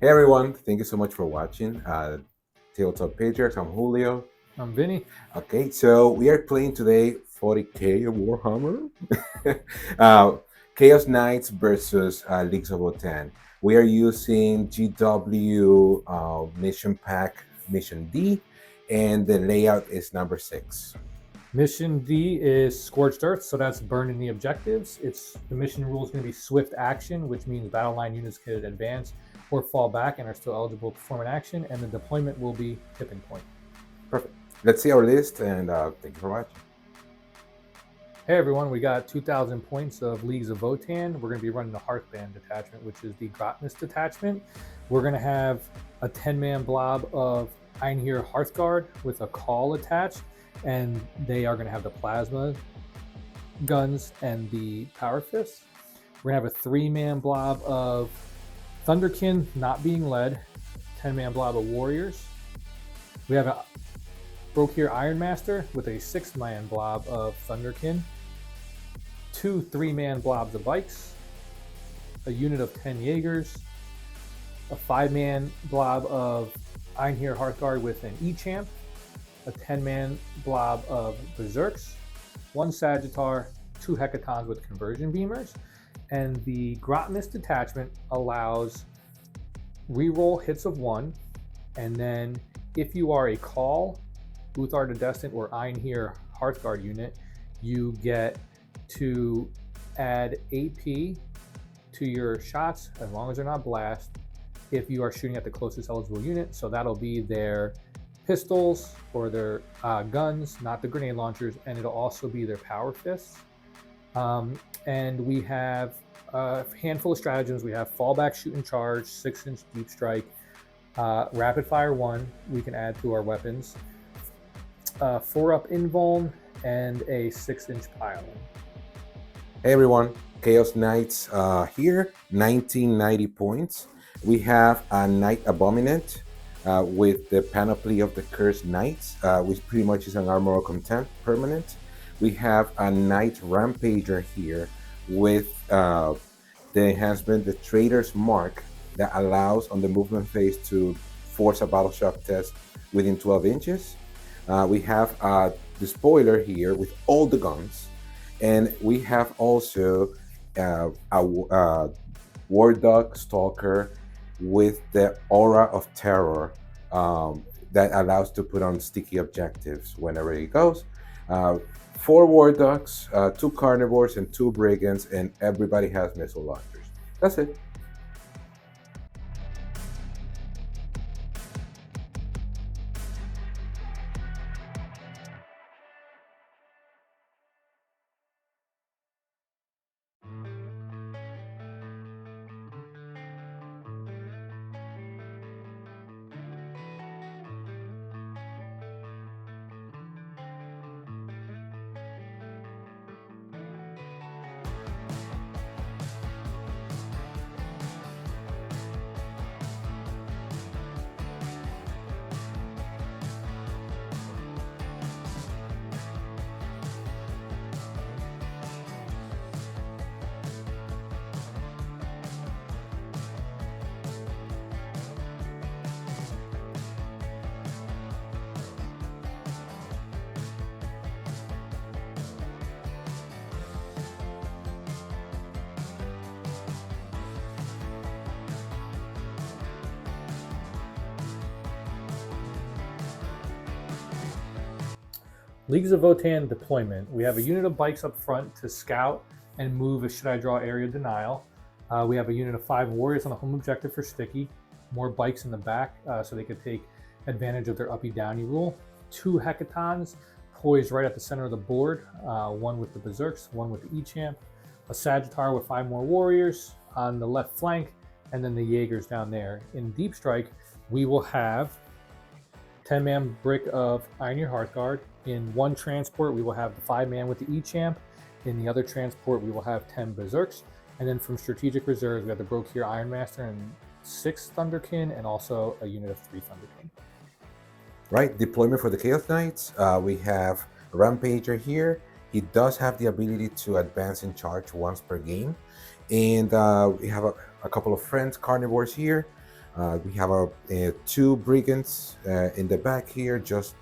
Hey everyone, thank you so much for watching Tabletop Patriarchs. I'm Julio. I'm Vinny. Okay, so we are playing today 40k of Warhammer. uh, Chaos Knights versus Leagues of Votann. We are using GW Mission Pack Mission D, and the layout is number 6. Mission D is Scorched Earth, so that's burning the objectives. The mission rule is going to be swift action, which means battle line units can advance or fall back and are still eligible to perform an action, and the deployment will be tipping point. Perfect. Let's see our list, and thank you for watching. Hey everyone, we got 2,000 points of Leagues of Votann. We're going to be running the Hearthband detachment, which is the Grotness detachment. We're going to have a 10-man blob of Einhir Hearthguard with a call attached, and they are going to have the plasma guns and the power fists. We're going to have a 3-man blob of Thunderkin not being led, 10-man blob of Warriors. We have a Brokir Ironmaster with a 6-man blob of Thunderkin, 2 3-man blobs of bikes, a unit of 10 Jaegers, a 5-man blob of Einhir Hearthguard with an E-Champ, a 10-man blob of Berserks, 1 Sagittar, 2 Hecatons with conversion beamers, and the Grotness detachment allows reroll hits of 1, and then if you are a Call, Uthar the Destined, or Einhir Hearthguard unit, you get to add AP to your shots as long as they're not blast if you are shooting at the closest eligible unit. So that'll be their pistols or their guns, not the grenade launchers, and it'll also be their power fists. And we have a handful of stratagems. We have fallback, shoot and charge, 6-inch deep strike, rapid fire 1 we can add to our weapons, 4-up invuln, and a 6-inch pile. Hey everyone, Chaos Knights here, 1990 points. We have a Knight Abominant with the Panoply of the Cursed Knights, which pretty much is an Armor of Contempt permanent. We have a Knight Rampager here with the enhancement, the Trader's Mark, that allows on the movement phase to force a battle shock test within 12 inches. We have the spoiler here with all the guns. And we have also a War Dog Stalker with the Aura of Terror that allows to put on sticky objectives whenever he goes. 4 War Dogs, 2 Carnivores, and 2 Brigands, and everybody has missile launchers. That's it. Leagues of Votann deployment. We have a unit of bikes up front to scout and move a should I draw area denial. We have a unit of 5 warriors on the home objective for sticky. More bikes in the back so they could take advantage of their uppy downy rule. 2 Hecatons poised right at the center of the board, 1 with the Berserks, 1 with the E-Champ. A Sagittar with 5 more warriors on the left flank, and then the Jaegers down there. In Deep Strike, we will have 10-man brick of Einhir Hearthguard. In 1 transport, we will have the 5-man with the E-Champ. In the other transport, we will have 10 Berserks. And then from strategic reserves, we have the Brokir Ironmaster and 6 Thunderkin, and also a unit of 3 Thunderkin. Right, deployment for the Chaos Knights. We have Rampager here. He does have the ability to advance in charge once per game. And we have a couple of friends, Carnivores here. We have two brigands in the back here, just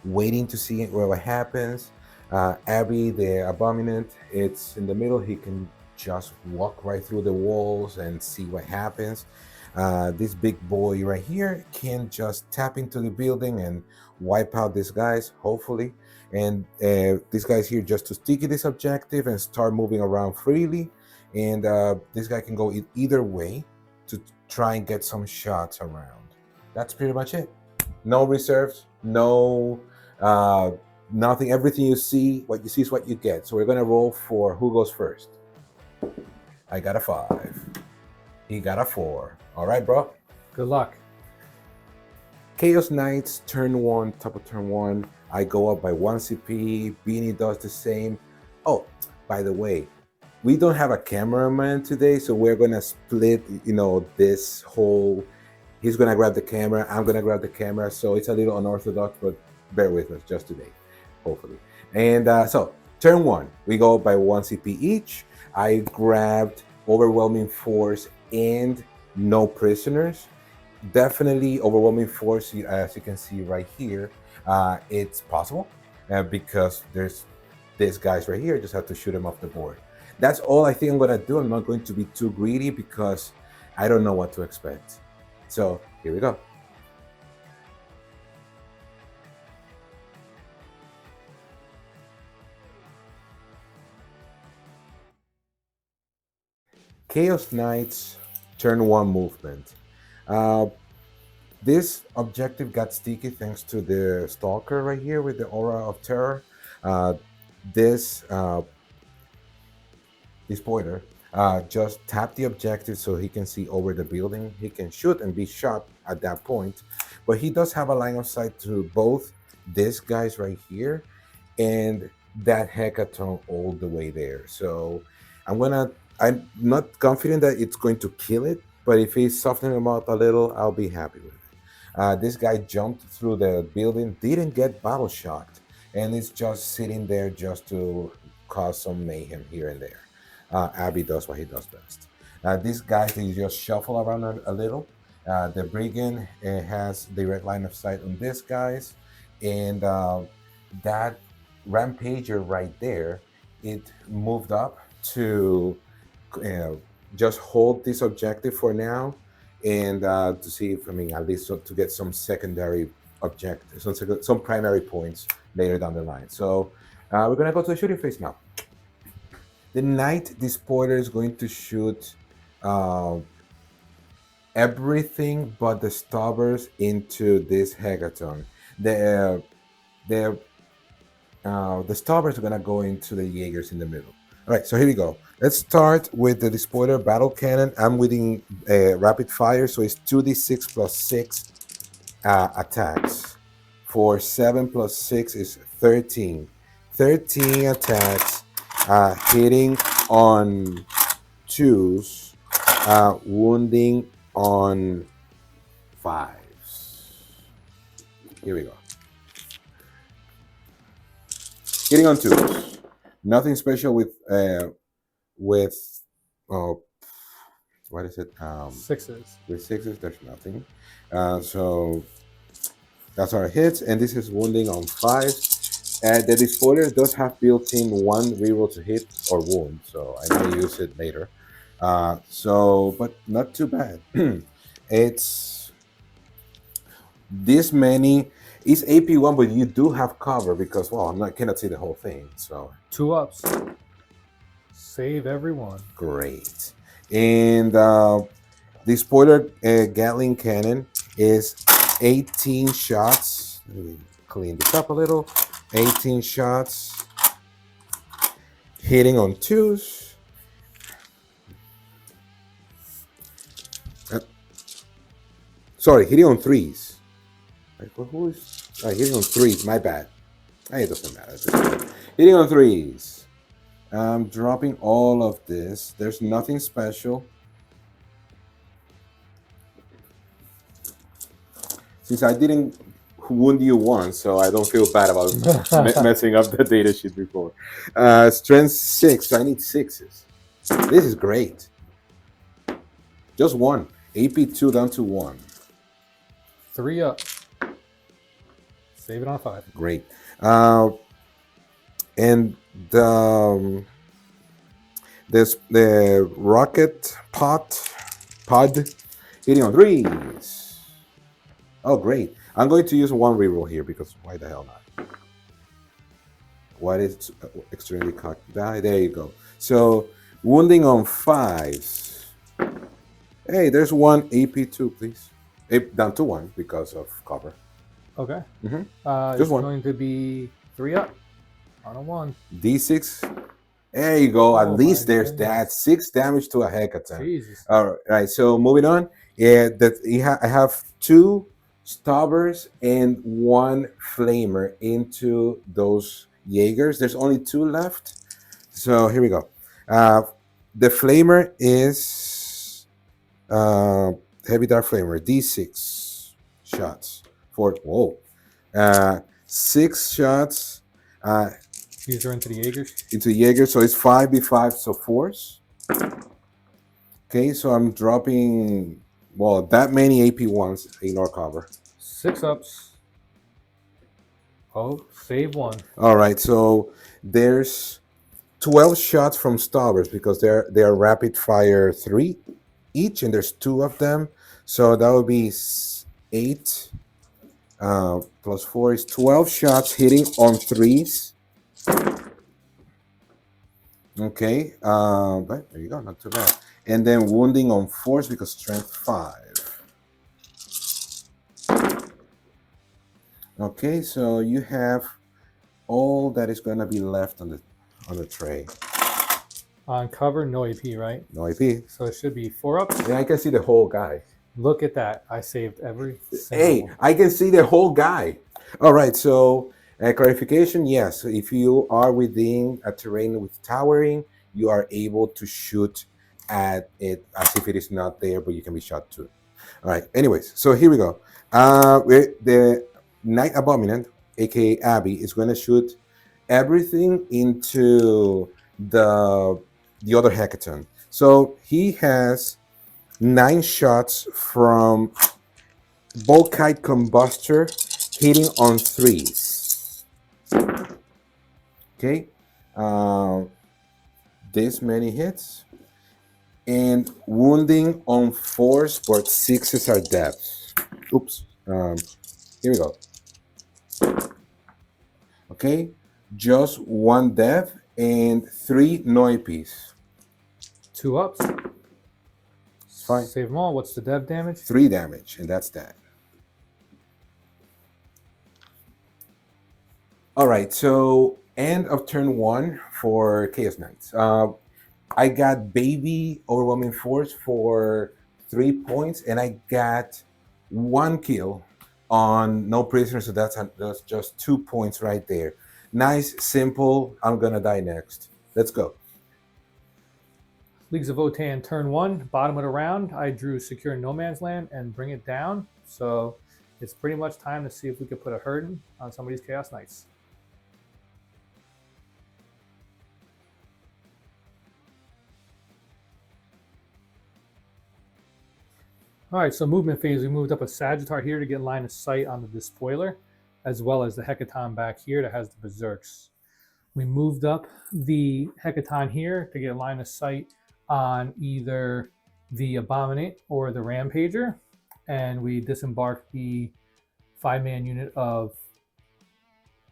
waiting to see what happens. Abby, the abominant, it's in the middle. He can just walk right through the walls and see what happens. This big boy right here can just tap into the building and wipe out these guys, hopefully. And this guy's here just to stick this objective and start moving around freely. And this guy can go either way to try and get some shots around. That's pretty much it. No reserves, no nothing. Everything you see, what you see is what you get. So we're gonna roll for who goes first. I got a 5. He got a 4. All right, bro. Good luck. Chaos Knights, turn 1, top of turn 1. I go up by 1 CP. Beanie does the same. Oh, by the way, we don't have a cameraman today, so we're gonna split, this whole. He's gonna grab the camera. I'm gonna grab the camera. So it's a little unorthodox, but bear with us just today, hopefully. And so turn 1, we go by 1 CP each. I grabbed overwhelming force and no prisoners. Definitely overwhelming force, as you can see right here. It's possible because there's these guys right here. Just have to shoot them off the board. That's all I think I'm gonna do. I'm not going to be too greedy because I don't know what to expect. So here we go. Chaos Knights, turn 1 movement. This objective got sticky thanks to the Stalker right here with the Aura of Terror. This pointer just tap the objective so he can see over the building. He can shoot and be shot at that point, but he does have a line of sight to both this guys right here and that hecaton all the way there. So I'm not confident that it's going to kill it, but if he's softening them out a little, I'll be happy with it. This guy jumped through the building, didn't get battle shocked, and is just sitting there just to cause some mayhem here and there. Abby does what he does best. These guys, they just shuffle around a little. The brigand has direct line of sight on these guys, and that rampager right there, it moved up to just hold this objective for now, and to see if at least to get some secondary objectives, some primary points later down the line. So we're gonna go to the shooting phase now. The Knight Despoiler is going to shoot everything but the Stobbers into this hecaton. The Stobbers are gonna go into the Jaegers in the middle. All right, so here we go. Let's start with the Despoiler Battle Cannon. I'm within rapid fire, so it's 2d6 plus 6 attacks. For 7 plus 6 is 13. 13 attacks, hitting on 2s, wounding on 5s. Here we go. Hitting on 2s. Nothing special with what is it? 6s. With 6s, there's nothing. So that's our hits, and this is wounding on 5s. The Despoiler does have built-in 1 reroll to hit or wound, so I may use it later. But not too bad. It's this many. It's AP1, but you do have cover because, cannot see the whole thing. So 2 ups. Save everyone. Great. And the spoiler Gatling cannon is 18 shots. Let me clean this up a little. 18 shots. Hitting on 2s. Sorry, hitting on 3s. Who is hitting on 3s? My bad. It doesn't matter. Hitting on 3s. I'm dropping all of this. There's nothing special. Since I didn't wound you once, so I don't feel bad about messing up the data sheet before. Strength 6. So I need 6s. This is great. Just 1. AP2 down to 1. 3 up. Save it on 5. Great. And the rocket pod hitting on 3s. Oh, great. I'm going to use one reroll here because why the hell not? What is extremely cocked die? There you go. So wounding on 5s. Hey, there's one AP2, please. Down to 1 because of cover. Okay. Mm-hmm. It's going to be 3 up on a 1. D6. There you go. At Oh, least my there's goodness. that. 6 damage to a Hecaton. Jesus. All right. So moving on. Yeah, I have 2 Stobbers and 1 Flamer into those Jaegers. There's only 2 left. So here we go. The Flamer is Heavy Dark Flamer. D6 shots. Whoa. 6 shots. These are into the Jaegers? Into Jaeger, so it's 5v5, so 4s. Okay, so I'm dropping, well, that many AP1s, ignore cover. 6 ups. Oh, save 1. All right, so there's 12 shots from Stobbers because they're rapid fire 3 each, and there's 2 of them. So that would be 8 plus 4 is 12 shots hitting on 3s. Okay, but there you go, not too bad. And then wounding on 4s because strength 5. Okay, so you have all that is gonna be left on the tray. On cover, no AP, right? No AP. So it should be 4 ups. Yeah, I can see the whole guy. Look at that. I saved every single one. I can see the whole guy. All right, so clarification, yes. If you are within a terrain with towering, you are able to shoot at it as if it is not there, but you can be shot too. All right, anyways, so here we go. The Night Abominant, aka Abby, is going to shoot everything into the other Hecaton. So he has 9 shots from Volkite Combustor hitting on 3s. Okay, this many hits, and wounding on 4s, but 6s are deaths. Oops. Here we go. Okay, just 1 death and 3 no APs. 2 ups. Fine. Save them all. What's the dev damage? 3 damage, and that's that. All right, so end of turn 1 for Chaos Knights. I got Baby Overwhelming Force for 3 points, and I got 1 kill on No Prisoner, so that's just 2 points right there. Nice, simple. I'm gonna die next. Let's go. Leagues of Votann, turn 1, bottom of the round. I drew Secure No Man's Land and Bring It Down. So it's pretty much time to see if we could put a hurting on some of these Chaos Knights. All right, so movement phase, we moved up a Sagittar here to get line of sight on the Despoiler, as well as the Hecaton back here that has the Berserks. We moved up the Hecaton here to get line of sight on either the Abominate or the Rampager, and we disembarked the 5-man unit of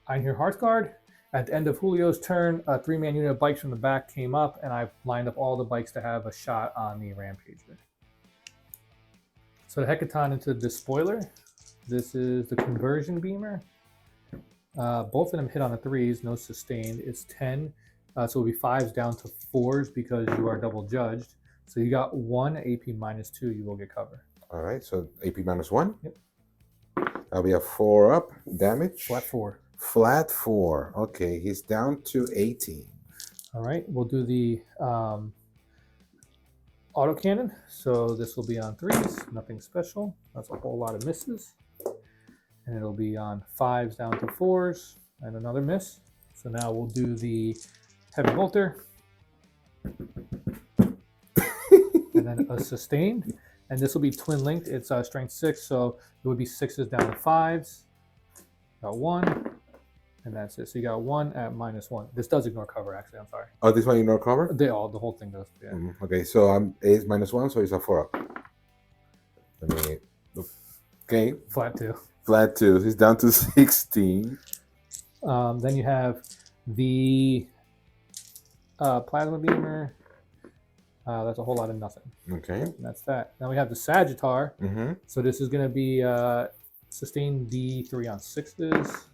Einhir Hearthguard. At the end of Julio's turn, a 3-man unit of bikes from the back came up, and I lined up all the bikes to have a shot on the Rampager. So the Hecaton into the Despoiler. This is the Conversion Beamer. Both of them hit on the 3s, no sustained. It's 10, so it'll be 5s down to 4s because you are double judged. So you got 1 AP minus 2, you will get cover. All right, so AP minus 1. Yep. That'll be a 4 up damage. Flat 4. Flat 4. Okay, he's down to 18. All right, we'll do the autocannon. So this will be on 3s, nothing special. That's a whole lot of misses. And it'll be on 5s down to 4s and another miss. So now we'll do the heavy bolter. And then a sustained. And this will be twin linked. It's strength 6, so it would be 6s down to 5s. Got 1, and that's it. So you got 1 at -1. This does ignore cover, actually. I'm sorry. Oh, this one ignore cover? The whole thing does. Yeah. Okay, so it's -1, so it's a 4 up. Let me. Okay. Flat 2. Flat 2. He's down to 16. Then you have the plasma beamer. That's a whole lot of nothing. Okay. And that's that. Now we have the Sagittar. Mm-hmm. So this is going to be sustain D3 on 6s,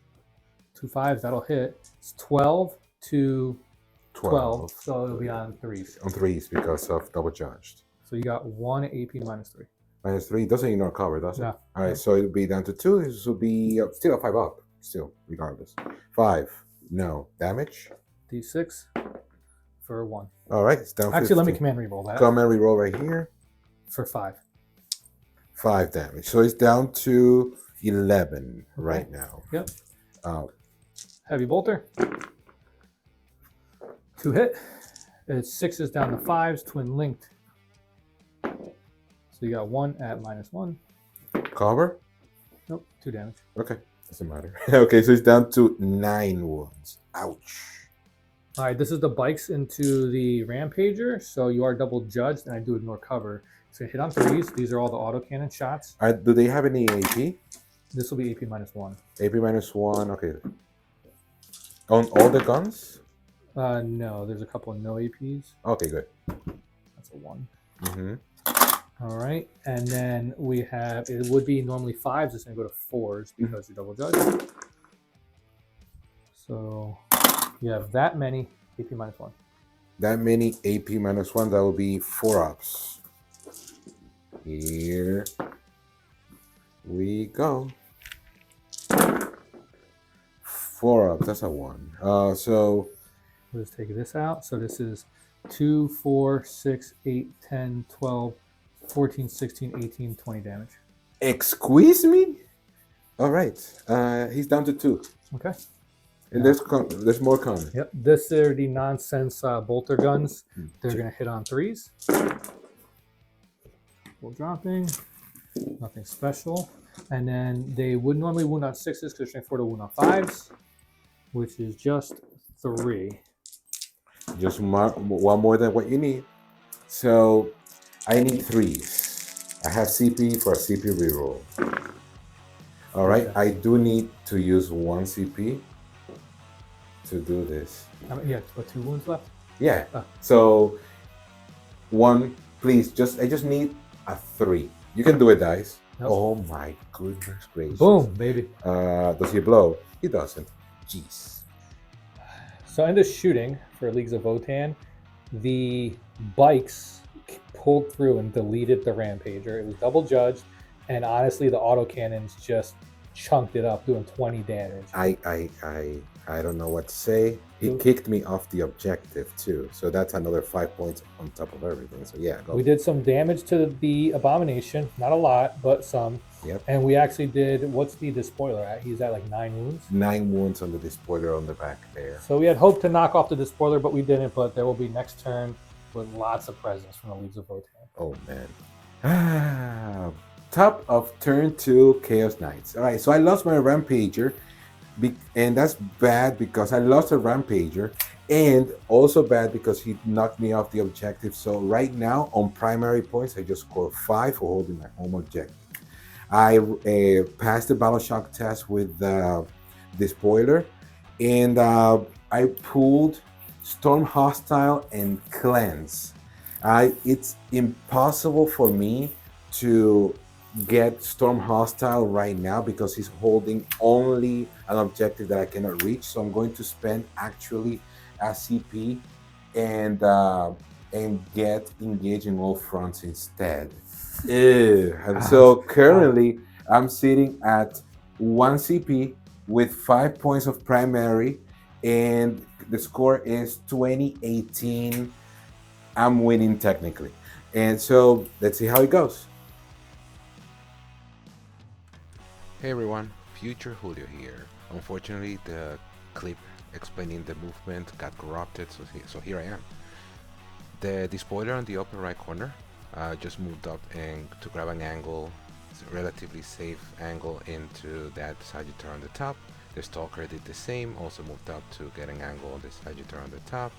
2 5s. That'll hit. It's 12 to 12. So it'll be on 3s. On 3s because of double charged. So you got 1 AP -3. -3 doesn't ignore cover, does it? No. All right, so it'll be down to 2. This will be still a 5 up. Still, regardless. 5. No. Damage? D6 for 1. All right, it's down. Actually, 15. let me command reroll that. Command reroll right here. For 5. 5 damage. So it's down to 11 right now. Yep. Heavy bolter. 2 hit. It's 6s down to 5s, twin linked. So you got 1 at -1. Cover? Nope, 2 damage. Okay, doesn't matter. Okay, so it's down to 9 wounds. Ouch. All right, this is the bikes into the Rampager. So you are double judged, and I do ignore cover. So hit on 3s. These are all the autocannon shots. Do they have any AP? This will be AP -1. AP -1, okay. On all the guns? No, there's a couple of no APs. Okay, good. That's a 1. Mm-hmm. All right, and then we have, it would be normally 5s. It's going to go to 4s because you're double judged. So you have that many AP -1. That many AP -1, that will be 4 ups. Here we go. 4 ups, that's a 1. So Let's take this out. So this is 2, 4, 6, 8, 10, 12, 14, 16, 18, 20 damage. Excuse me? All right. He's down to 2. Okay. And there's more coming. Yep. This are the nonsense bolter guns. They're going to hit on 3s. Full dropping. Nothing special. And then they would normally wound on 6s because they're strength 4 to wound on 5s, which is just 3. Just one more than what you need. So I need 3s. I have CP for a CP reroll. All right. Okay. I do need to use 1 CP to do this. Yeah, but 2 wounds left. Yeah. So 1, please. I just need a 3. You can do it, guys. Yep. Oh my goodness gracious. Boom, baby. Does he blow? He doesn't. Jeez. So in the shooting for Leagues of Votann, the bikes pulled through and deleted the Rampager. It was double judged, and honestly, the autocannons just chunked it up, doing 20 damage. I don't know what to say. He kicked me off the objective too, so that's another 5 points on top of everything. So yeah, go. We did some damage to the Abomination, not a lot, but some. Yep. And we actually did, what's the Despoiler at? He's at like 9 wounds. 9 wounds on the despoiler on the back there. So we had hoped to knock off the Despoiler, but we didn't. But there will be next turn with lots of presents from the Leagues of Votann. Oh man. Top of turn 2, Chaos Knights. All right, so I lost my Rampager, and that's bad because I lost a Rampager, and also bad because he knocked me off the objective. So right now on primary points, I just scored 5 for holding my home objective. I passed the battle shock test with the spoiler, and I pulled Storm Hostile and Cleanse. It's impossible for me to get Storm Hostile right now because he's holding only an objective that I cannot reach. So I'm going to spend actually a CP and get engaged in all fronts instead. And so currently I'm sitting at 1 CP with 5 points of primary, and the score is 20-18. I'm winning technically. And so let's see how it goes. Hey everyone, Future Julio here. Unfortunately, the clip explaining the movement got corrupted, so here I am. The spoiler on the upper right corner just moved up and to grab an angle, relatively safe angle into that Sagittarius on the top. The Stalker did the same, also moved up to get an angle on the Sagittarius on the top.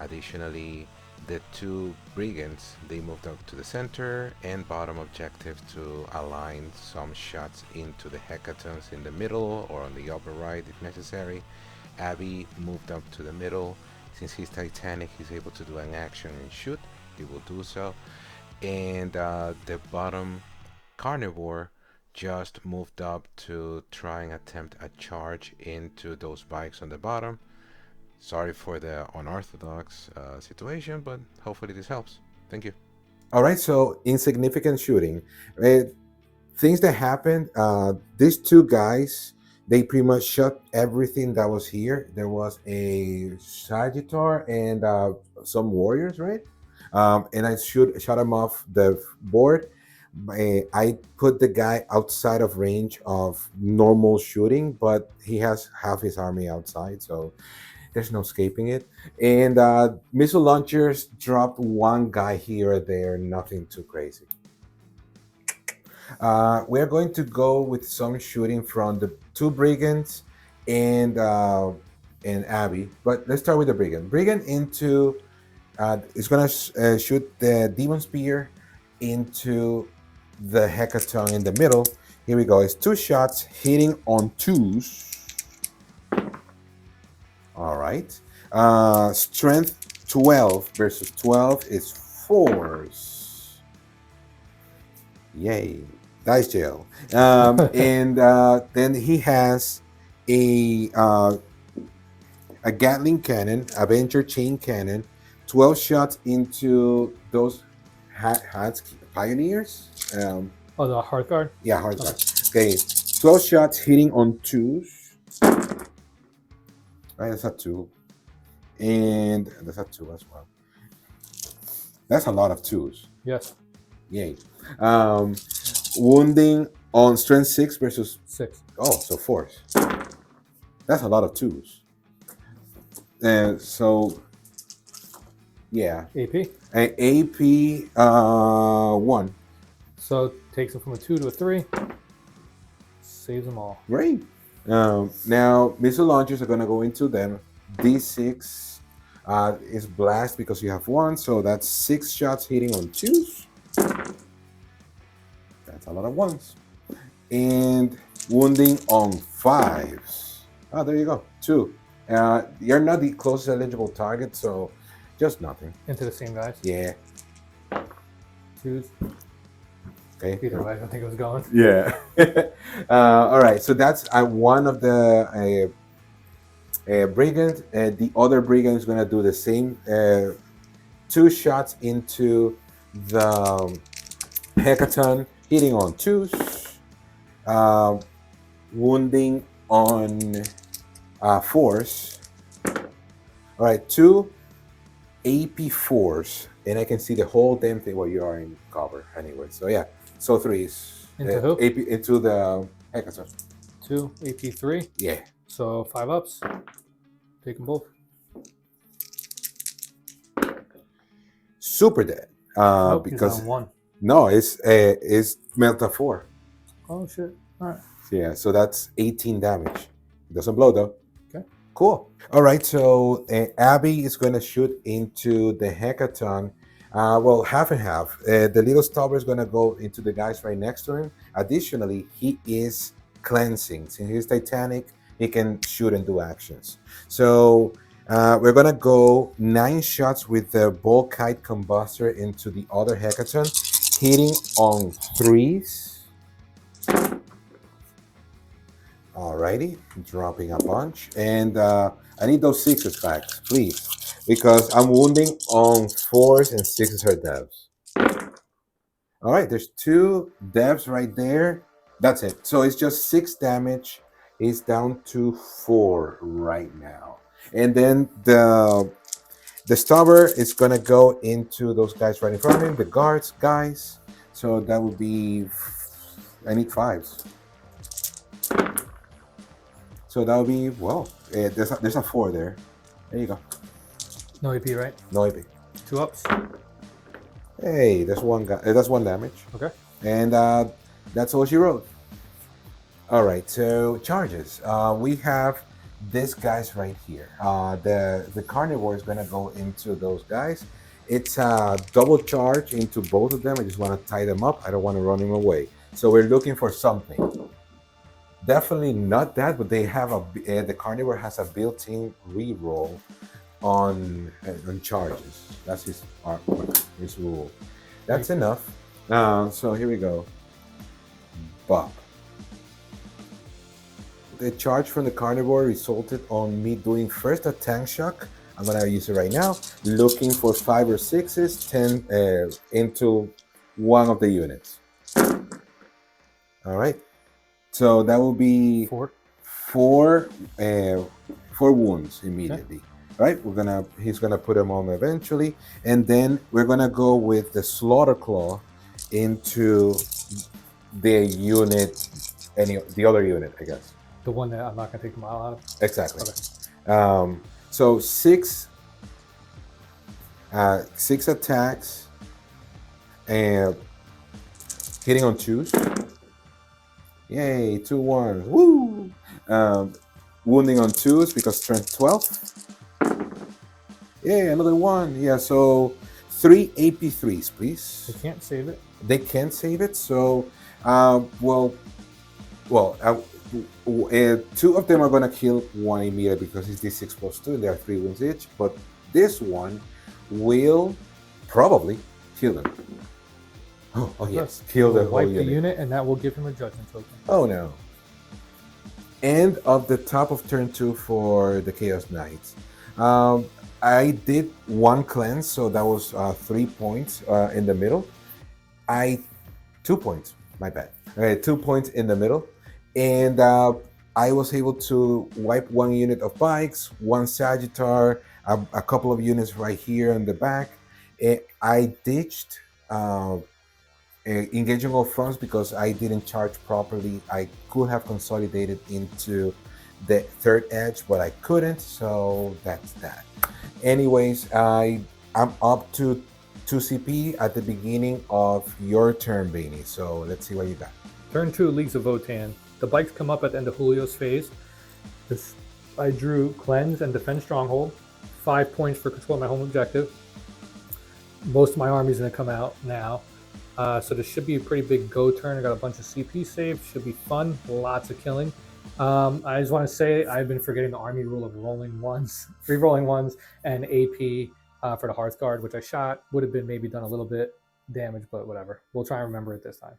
Additionally, the two Brigands, they moved up to the center and bottom objective to align some shots into the Hecatons in the middle or on the upper right if necessary. Abby moved up to the middle. Since he's Titanic, he's able to do an action and shoot. He will do so. And the bottom Carnivore just moved up to try and attempt a charge into those bikes on the bottom. Sorry for the unorthodox situation, but hopefully this helps. Thank you. All right, so insignificant shooting. Things that happened, these two guys, they pretty much shot everything that was here. There was a Sagittar and some warriors, right? And I shot him off the board. I put the guy outside of range of normal shooting, but he has half his army outside, so there's no escaping it. And missile launchers dropped one guy here or there, nothing too crazy. We're going to go with some shooting from the two Brigands and Abby, but let's start with the Brigand. Brigand into is going to shoot the Demon Spear into the Hecaton in the middle. Here we go. It's two shots hitting on twos. All right. Strength 12 versus 12 is fours. Yay. Dice jail. And then he has a Gatling cannon, Avenger chain cannon, 12 shots into those hats, Pioneers. The Hearthguard? Yeah, Hearthguard. Okay, 12 shots hitting on twos. Right, that's a 2. And that's a 2 as well. That's a lot of 2s. Yes. Yay. Wounding on strength 6 versus 6. Oh, so 4s. That's a lot of 2s. And so, yeah. AP? AP 1. So takes it from a 2 to a 3. Saves them all. Great. Now, missile launchers are going to go into them. D6 is blast because you have 1, so that's 6 shots hitting on 2s. That's a lot of 1s. And wounding on 5s. Oh, there you go. 2. You're not the closest eligible target, so just nothing. Into the same guys? Yeah. 2s. Okay. Either way, I think it was going. Yeah. All right. So that's one of the brigand. The other brigand is going to do the same. 2 shots into the Hecaton, hitting on 2s. Wounding on 4s. All right. 2 AP 4s. And I can see the whole damn thing while you are in cover anyway. So yeah. So 3s. Into who? AP, into the Hecaton. 2 AP 3. Yeah. So 5 ups. Take them both. Super dead. Nope, Because he's on 1. no, it's Melta 4. Oh shit! All right. Yeah. So that's 18 damage. Doesn't blow though. Okay. Cool. All right. So Abby is going to shoot into the Hecaton. Well, half and half. The little stubber is going to go into the guys right next to him. Additionally, he is cleansing. Since he's Titanic, he can shoot and do actions. So we're going to go 9 shots with the Volkite Combustor into the other Hecaton, hitting on 3s. Alrighty, dropping a bunch. And I need those 6s back, please. Because I'm wounding on 4s and 6s are devs. All right, there's 2 devs right there. That's it. So it's just 6 damage. It's down to 4 right now. And then the stubber is going to go into those guys right in front of him, the guards guys. So that would be, I need 5s. So that would be, well, there's a 4 there. There you go. No AP, right? No AP. 2 ups. Hey, that's one guy. That's one damage, Okay. and that's all she wrote. All right. So charges. We have these guys right here. The carnivore is gonna go into those guys. It's a double charge into both of them. I just want to tie them up. I don't want to run him away. So we're looking for something. Definitely not that, but they have the carnivore has a built-in reroll on charges. That's his rule. Hey, That's enough. So here we go. Bop. The charge from the carnivore resulted on me doing first a tank shock. I'm gonna use it right now. Looking for 5 or 6s, 10 into one of the units. All right. So that will be 4. four, uh, 4 wounds Okay. immediately. Right? He's gonna put them on eventually, and then we're gonna go with the slaughter claw into the unit, the other unit, I guess. The one that I'm not gonna take the mile out of. Exactly. Okay. So six attacks and hitting on twos. Yay, 2 1s. Woo! Wounding on twos because strength 12. Yay, another one. Yeah, so 3 AP3s, They please. can't save it. They can save it. So, well, two of them are gonna kill one immediately because it's D6 plus 2. They are 3 wounds each. But this one will probably kill them. Oh yes, kill the We'll whole wipe the unit. unit, and that will give him a judgment token. Oh no. End of the top of turn 2 for the Chaos Knights. I did one cleanse, so that was 3 points in the middle. 2 points, my bad. 2 points in the middle. And I was able to wipe one unit of bikes, one Sagittar, a couple of units right here in the back. I ditched engaging all fronts because I didn't charge properly. I could have consolidated into the third edge, but I couldn't, so that's that. Anyways, I'm up to 2 CP at the beginning of your turn, Beanie. So let's see what you got. Turn 2, Leagues of Votann. The bikes come up at the end of Julio's phase. I drew Cleanse and Defend Stronghold. 5 points for control my home objective. Most of my army's going to come out now. So this should be a pretty big go turn. I got a bunch of CP saved. Should be fun. Lots of killing. I just want to say I've been forgetting the army rule of rolling ones, re-rolling ones, and AP for the Hearthguard, which I shot. Would have been maybe done a little bit damage, but whatever. We'll try and remember it this time.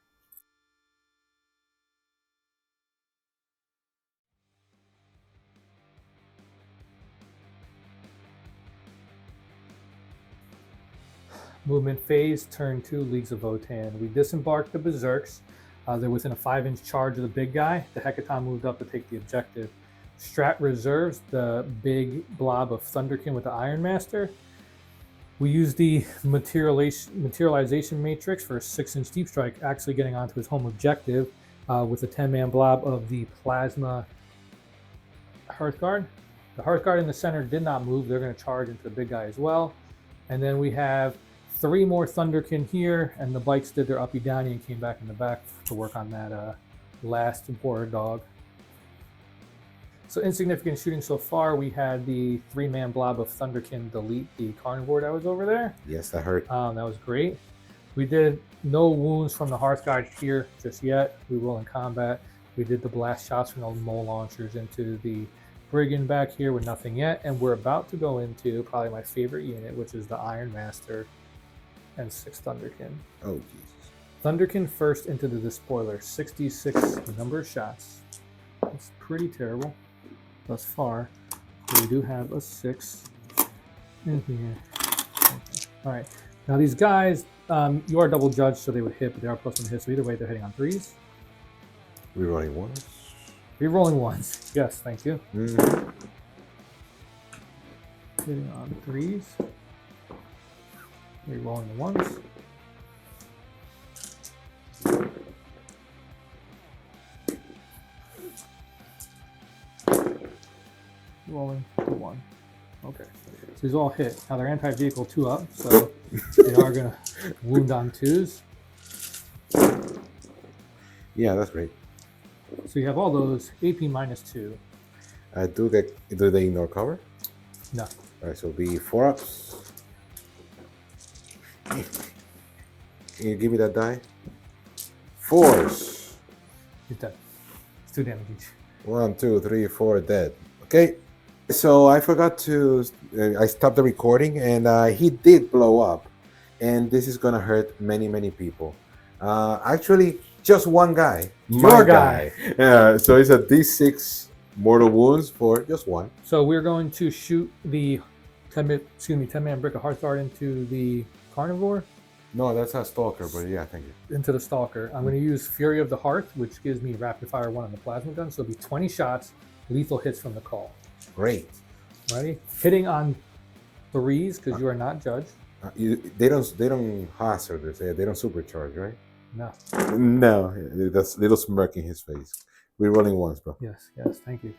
Movement phase, turn 2, Leagues of Votann. We disembarked the Berserks. They're within a 5-inch charge of the big guy. The Hecaton moved up to take the objective. Strat reserves the big blob of Thunderkin with the Iron Master. We used the materialization matrix for a 6-inch deep strike, actually getting onto his home objective with a 10-man blob of the Plasma Hearthguard. The Hearthguard in the center did not move. They're going to charge into the big guy as well. And then we have 3 more Thunderkin here, and the bikes did their uppy downy and came back in the back to work on that last war dog. So insignificant shooting so far. We had the 3-man blob of Thunderkin delete the carnivore that was over there. Yes, that hurt. That was great. We did no wounds from the Hearthguard here just yet. We will in combat. We did the blast shots from the mole launchers into the Brigand back here with nothing yet. And we're about to go into probably my favorite unit, which is the Iron Master and 6 Thunderkin. Oh, Jesus. Thunderkin first into the despoiler. 66 number of shots. That's pretty terrible thus far. We do have a 6 in here. Okay. All right. Now these guys, you are double judged, so they would hit, but they are plus 1 hit. So either way, they're hitting on 3s. Rerolling ones. Rerolling 1s. Yes, thank you. Mm-hmm. Hitting on 3s. Rerolling the 1s. Rolling the 1. Okay. So these all hit. Now they're anti-vehicle 2 up, so they are going to wound on 2s. Yeah, that's great. So you have all those AP -2. Do they ignore cover? No. All right, so it'll be 4 ups. Can you give me that die? 4s. He's dead. It's 2 damage each. 1, 2, 3, 4, dead. Okay. So I forgot to. I stopped the recording, and he did blow up, and this is gonna hurt many people. Actually, just one guy. Your guy. So it's a D6 mortal wounds for just one. So we're going to shoot the 10-man brick of Hearthguard into the carnivore. No, that's a stalker, but yeah, thank you. Into the stalker. I'm going to use Fury of the Hearth, which gives me rapid fire 1 on the plasma gun. So it'll be 20 shots, lethal hits from the call. Great. Ready? Hitting on 3s because you are not judged. They don't hazard this. They don't supercharge, right? No. No, that's little smirk in his face. We're rolling once, bro. Yes. Thank you.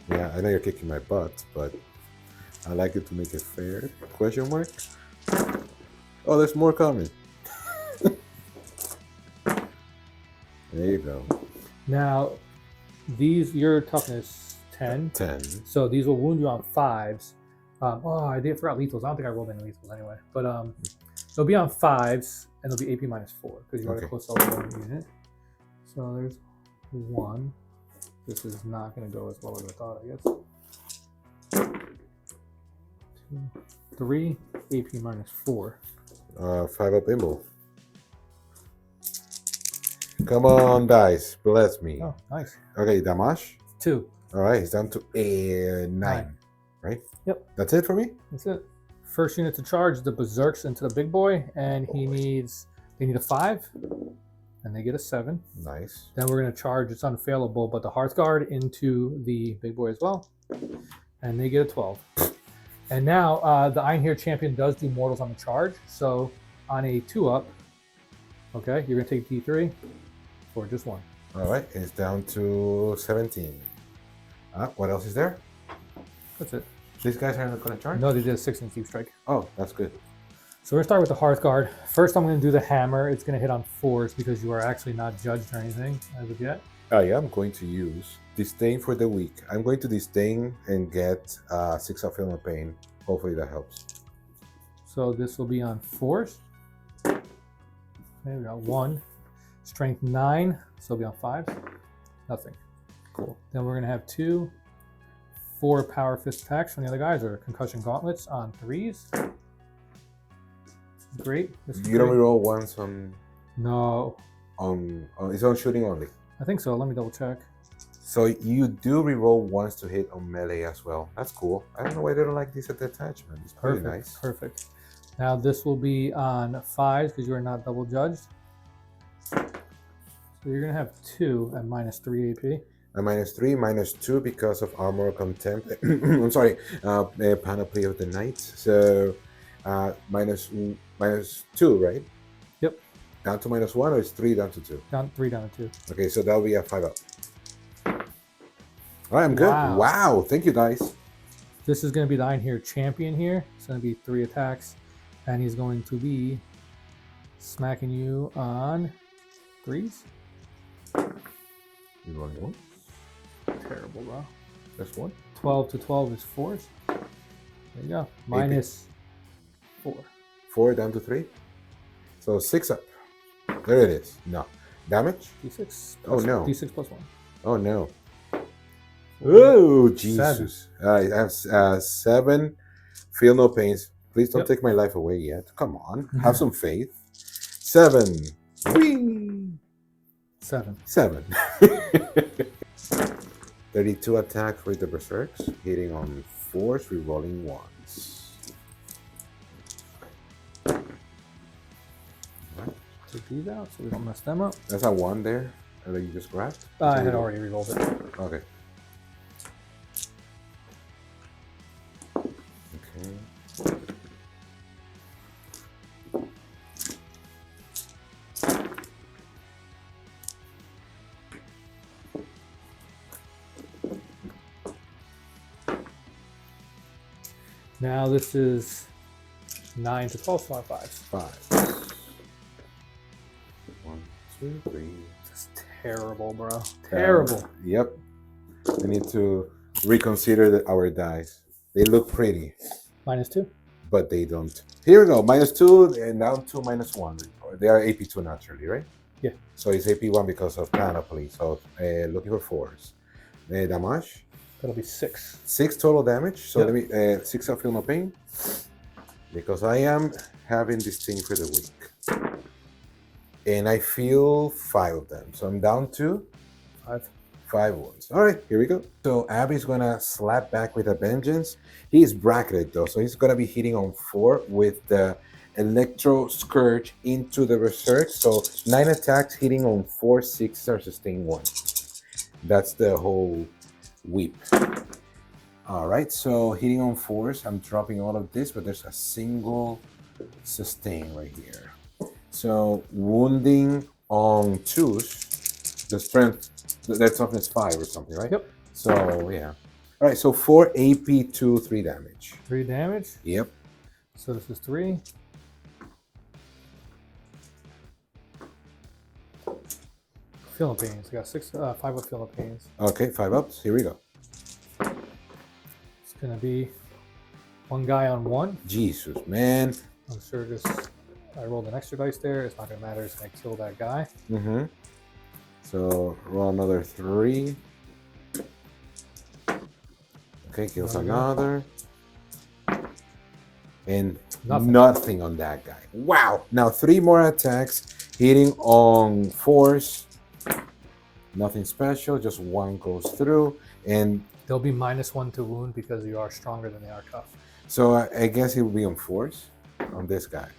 Yeah, I know you're kicking my butt, but I like it to make it fair. Question mark? Oh, there's more coming. There you go. Now, your toughness 10. 10. So these will wound you on 5s. I forgot lethals. I don't think I rolled any lethals anyway. But they'll be on 5s, and they'll be AP -4 because you already close all one unit. So there's 1. This is not going to go as well as I thought, I guess. 2, 3, AP -4. 5 up imble. Come on, dice. Bless me. Oh, nice. Okay, damage. 2. All right, it's down to 9. Right? Yep. That's it for me? That's it. First unit to charge the Berserks into the big boy, and they need a 5, and they get a 7. Nice. Then we're going to charge, it's unfailable, but the Hearthguard into the big boy as well, and they get a 12. And now the Einherjar champion does do mortals on the charge, so on a 2 up, okay, you're going to take D3 for just 1. All right, it's down to 17. What else is there? That's it. These guys aren't going to charge? No, they did a 16 deep strike. Oh, that's good. So we're going to start with the Hearthguard. First, I'm going to do the hammer. It's going to hit on 4s because you are actually not judged or anything as of yet. I am going to use Disdain for the weak. I'm going to Disdain and get 6 of Film of Pain. Hopefully that helps. So this will be on 4s. Okay, we got 1. Strength 9, so it'll be on 5s. Nothing. Cool. Then we're going to have 2, 4 power fist attacks from the other guys, or concussion gauntlets on 3s. This is great. You don't reroll once on... No. It's on shooting only. I think so. Let me double check. So you do reroll once to hit on melee as well. That's cool. I don't know why they don't like this at the attachment. It's pretty nice. Perfect. Now this will be on 5s because you are not double judged. So you're going to have 2 at -3 AP. A -3, -2 because of armor contempt. I'm sorry, panoply of the knight. So -2, right? Yep. Down to -1, or it's 3 down to 2? Down 3 down to 2. Okay, so that'll be a 5 up. All right, I'm good. Wow, thank you, dice. This is going to be the Einherjar champion here. It's going to be 3 attacks, and he's going to be smacking you on 3s. You rolling 1? Terrible, bro. That's 1. 12 to 12 is 4s. There you go. -4. 4 down to 3. So 6 up. There it is. No. Damage? D6. Oh, no. D6 plus 1. Oh, no. Oh, Jesus. I have 7. Feel no pains. Please don't take my life away yet. Come on. Have some faith. 7. Whee! 7. 7. 32 attacks with the Berserks. Hitting on 4s, rerolling 1s. Take these out so we don't mess them up. That's a 1 there that you just grabbed? I had already rerolled it. Okay. Okay. Now this is 9 to 12 smart fives. 5. 1, 2, 3. Just terrible, bro. Terrible. Yep. We need to reconsider our dice. They look pretty, -2. but they don't. Here we go. -2 and down to -1. They are AP2 naturally, right? Yeah. So it's AP1 because of panoply. So looking for 4s. Damage. That'll be 6. 6 total damage. So Yep. let me 6 of feel no pain. Because I am having this thing for the week. And I feel 5 of them. So I'm down to 5 wounds. All right, here we go. So Abby's gonna slap back with a vengeance. He's bracketed though, so he's gonna be hitting on 4 with the Electro Scourge into the Berserk. So 9 attacks hitting on 4, 6 are sustain 1. That's the whole whip. All right, so hitting on 4s, I'm dropping all of this, but there's a single sustain right here. So wounding on 2s, the strength, that toughness 5 or something, right? Yep. So yeah. All right, so 4 AP, 3 damage. 3 damage. Yep. So this is 3. Philippines. I got 5 of Philippines. Okay, 5 ups. Here we go. It's gonna be 1 guy on 1. Jesus, man. I'm sure I rolled an extra dice there. It's not gonna matter. It's gonna kill that guy. Mm-hmm. So roll another 3. Okay, kills another. And nothing on that guy. Wow. Now 3 more attacks hitting on 4s. Nothing special, just 1 goes through, and they'll be -1 to wound because you are stronger than they are tough. So I guess it will be on 4s on this guy,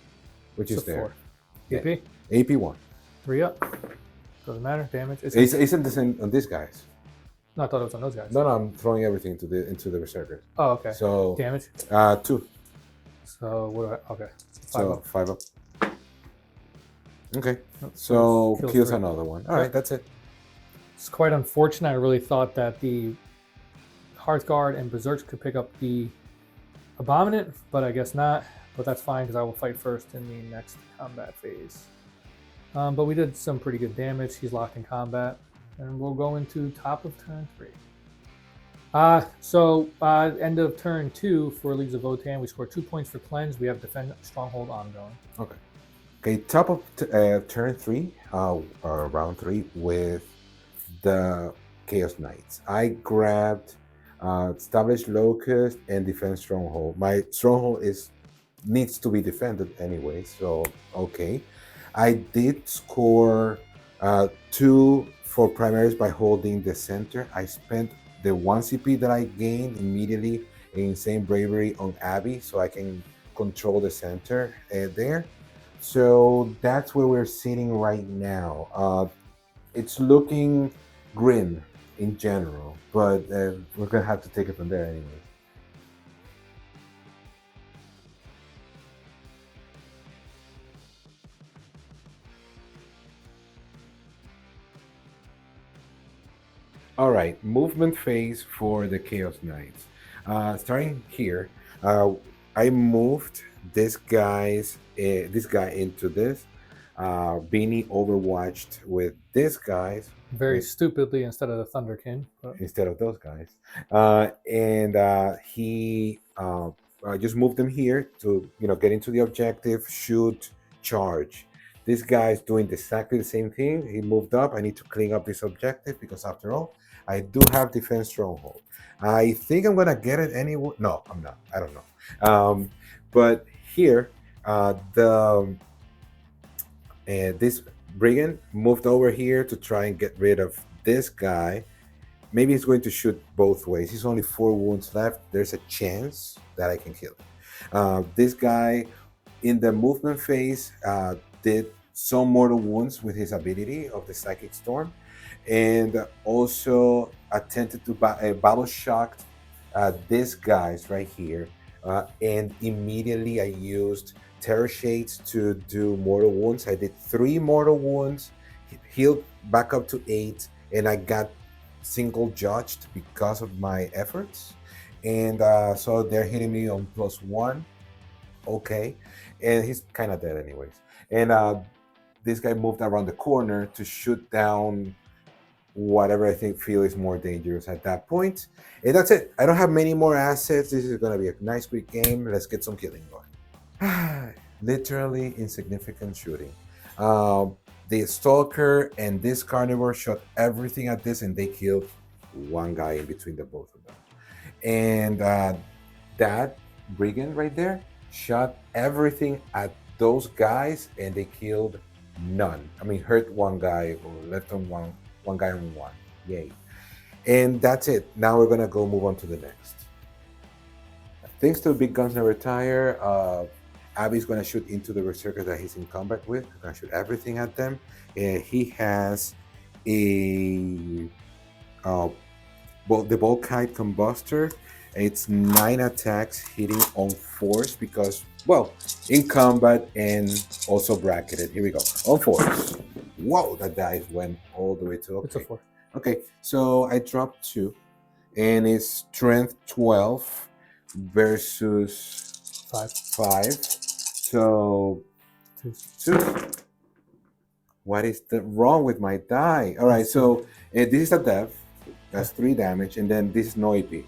which is there. 4. AP? AP1. 3 up. Doesn't matter. Damage. Isn't the same on these guys? No, I thought it was on those guys. No, I'm throwing everything into the Berserker. Oh, okay. So damage? 2. So what do I? Okay. 5 up. Okay. So kills another one. All right, that's it. It's quite unfortunate. I really thought that the Hearthguard and Berserks could pick up the Abominant, but I guess not. But that's fine because I will fight first in the next combat phase. But we did some pretty good damage. He's locked in combat. And we'll go into top of turn 3. End of turn 2 for Leagues of Votann, we score 2 points for Cleanse. We have Defend Stronghold ongoing. Okay, top of turn 3, round 3, with the Chaos Knights. I grabbed Establish Locust and Defend Stronghold. My Stronghold needs to be defended anyway, so okay. I did score 2 for primaries by holding the center. I spent the 1 CP that I gained immediately in Insane Bravery on Abby, so I can control the center there. So that's where we're sitting right now. It's looking grim in general, but we're gonna have to take it from there anyway. All right, movement phase for the Chaos Knights. Starting here, I moved this guy into this. Beanie overwatched with this guys. Very stupidly instead of the Thunderkin. Instead of those guys. He just moved them here to get into the objective, shoot, charge. This guy's doing exactly the same thing. He moved up. I need to clean up this objective because after all, I do have Defense Stronghold. I think I'm gonna get it anyway. No, I'm not. I don't know. But here, this brigand moved over here to try and get rid of this guy. Maybe he's going to shoot both ways. He's only 4 wounds left. There's a chance that I can kill him. This guy, in the movement phase, did some mortal wounds with his ability of the Psychic Storm, and also attempted to battle shocked these guys right here. And immediately I used Terror Shades to do mortal wounds. I did 3 mortal wounds, healed back up to 8, and I got single judged because of my efforts. And so they're hitting me on +1. Okay, and he's kind of dead anyways. And this guy moved around the corner to shoot down whatever I think feel is more dangerous at that point. And that's it. I don't have many more assets. This is gonna be a nice quick game. Let's get some killing going. Literally insignificant shooting. Um, the stalker and this carnivore shot everything at this, and they killed one guy in between the both of them. And that brigand right there shot everything at those guys, and they killed none. I mean, hurt one guy or left on one guy on one. Yay! And that's it. Now we're gonna go move on to the next. Thanks to Big Guns Never Tire, Abby's gonna shoot into the berserker that he's in combat with. He's gonna shoot everything at them, and he has a uh, the Volkite Combustor. It's 9 attacks hitting on force because, well, in combat and also bracketed. Here we go. On force. Whoa, that dice went all the way to It's a okay. 4. Okay, so I dropped 2, and it's strength 12 versus 5. So, 2. 2. What is wrong with my die? All right, so this is a dev. That's 3 damage, and then this is no AP.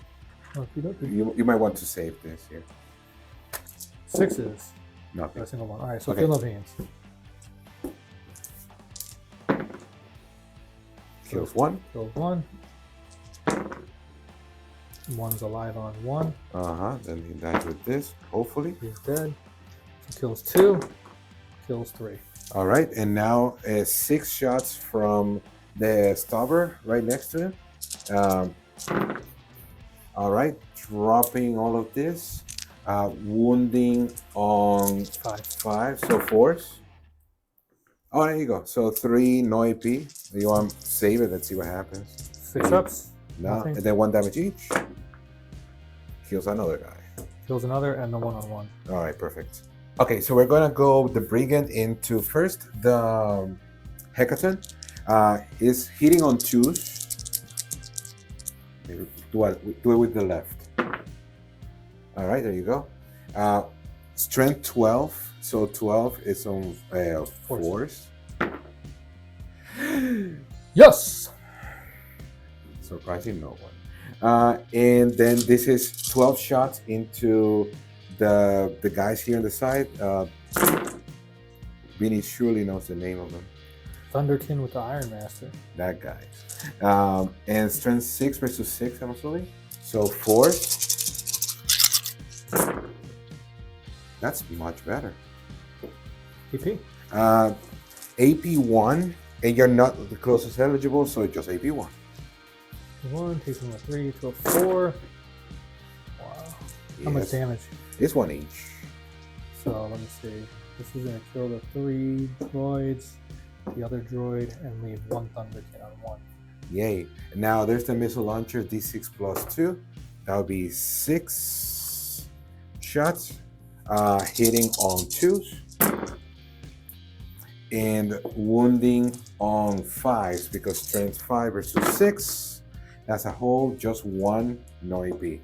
You might want to save this here. 6s. Nothing. A single one. All right, so Okay. feel no pains. Kills 1. Kills 1. 1's alive on 1. Then he dies with this. Hopefully. He's dead. So kills 2. Kills 3. All right, and now 6 shots from the stubber right next to him. All right, dropping all of this, wounding on 5, so force. Oh, there you go. So 3, no AP. You want to save it? Let's see what happens. 6 ups. No, Nothing. and then 1 damage each. Kills another guy. Kills another and the 1-on-1. All right, perfect. Okay, so we're gonna go the brigand into first the hecaton. Is hitting on 2s. Do it with the left. All right, there you go. Strength 12. So 12 is on force. Yes! Surprising no one. And then this is 12 shots into the guys here on the side. Vinny surely knows the name of them. Thunderkin with the Iron Master. That guy. And strength 6 versus 6, I'm assuming. So force. That's much better. AP? AP 1, and you're not the closest eligible, so just AP 1. 1 takes him a 3 to a 4. Wow. How much damage? It's 1 each. So let me see. This is gonna kill the 3 droids, the other droid, and leave 1 Thunderkin on 1. Yay. Now there's the missile launcher, D6 plus 2. That would be 6 shots, hitting on 2s. And wounding on 5s because strength 5 versus 6. That's a whole, just 1, no AP.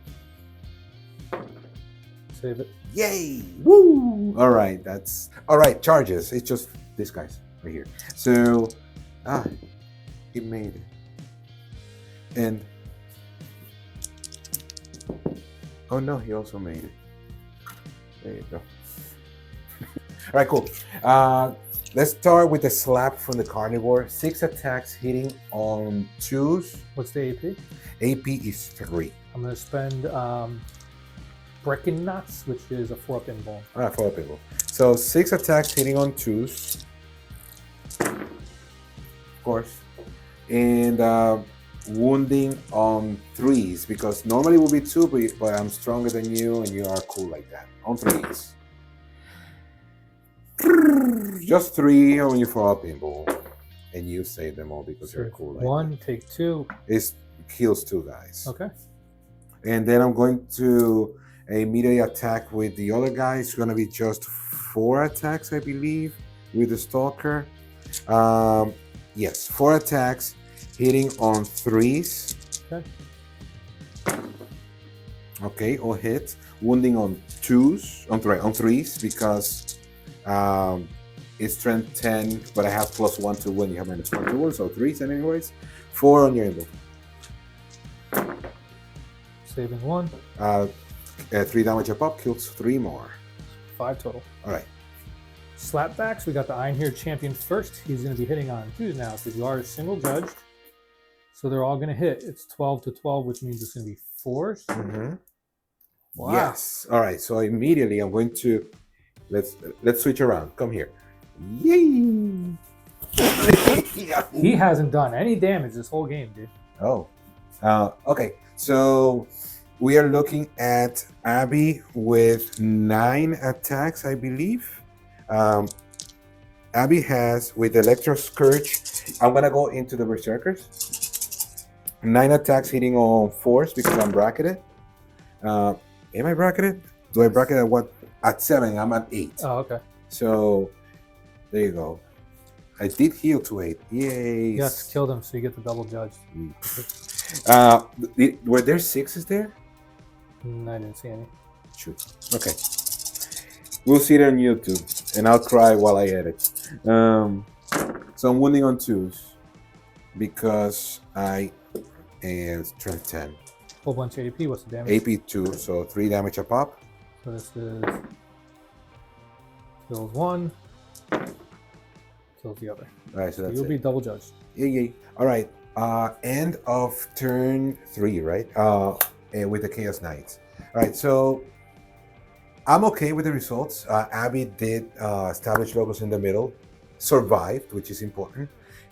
Save it. Yay! Woo! All right, that's all right. Charges. It's just these guys right here. So, he made it. And oh no, he also made it. There you go. All right, cool. Let's start with the slap from the carnivore. 6 attacks hitting on 2s. What's the AP? AP is 3. I'm gonna spend Brecken Knots, which is a 4-up invuln. All right, 4 people. So 6 attacks hitting on 2s. Of course. And wounding on 3s because normally it would be 2, but I'm stronger than you and you are cool like that. On 3s. Just 3 on your 4-up pinball. And you save them all because you're cool like 1, that. take 2. It kills 2 guys. Okay. And then I'm going to a melee attack with the other guy. It's going to be just 4 attacks, I believe, with the stalker. Yes, 4 attacks hitting on 3s. Okay. Okay, all hits. Wounding on twos, on threes, because um, it's strength 10, but I have +1 to when you have -1 to wound, so threes, anyways. 4 on your inbox. Saving 1. 3 damage a pop, kills 3 more. 5 total. All right. Slapbacks, we got the Iron Here champion first. He's going to be hitting on twos now because you are single judged. So they're all going to hit. It's 12 to 12, which means it's going to be 4s. Mm-hmm. Wow. Yes. All right. So immediately I'm going to let's switch around. Come here. Yay! He hasn't done any damage this whole game, dude. Oh. Okay. So we are looking at Abby with 9 attacks, I believe. Abby has with Electro Scourge. I'm gonna go into the Berserkers. 9 attacks hitting on 4s because I'm bracketed. Am I bracketed? Do I bracket at what? At 7. I'm at 8. Oh, okay. So there you go. I did heal to 8. Yay! Yes, killed him, so you get the double judged. Were there 6s there? I didn't see any. Shoot. Okay. We'll see it on YouTube, and I'll cry while I edit. So I'm wounding on 2s because I am strength 10. Whole bunch of AP. What's the damage? AP 2, so 3 damage a pop. So this is kills 1, kills the other. All right, so that's You'll it. be double judged. Yeah. All right. End of turn 3, right? With the Chaos Knights. All right, so I'm okay with the results. Abby did establish logos in the middle, survived, which is important.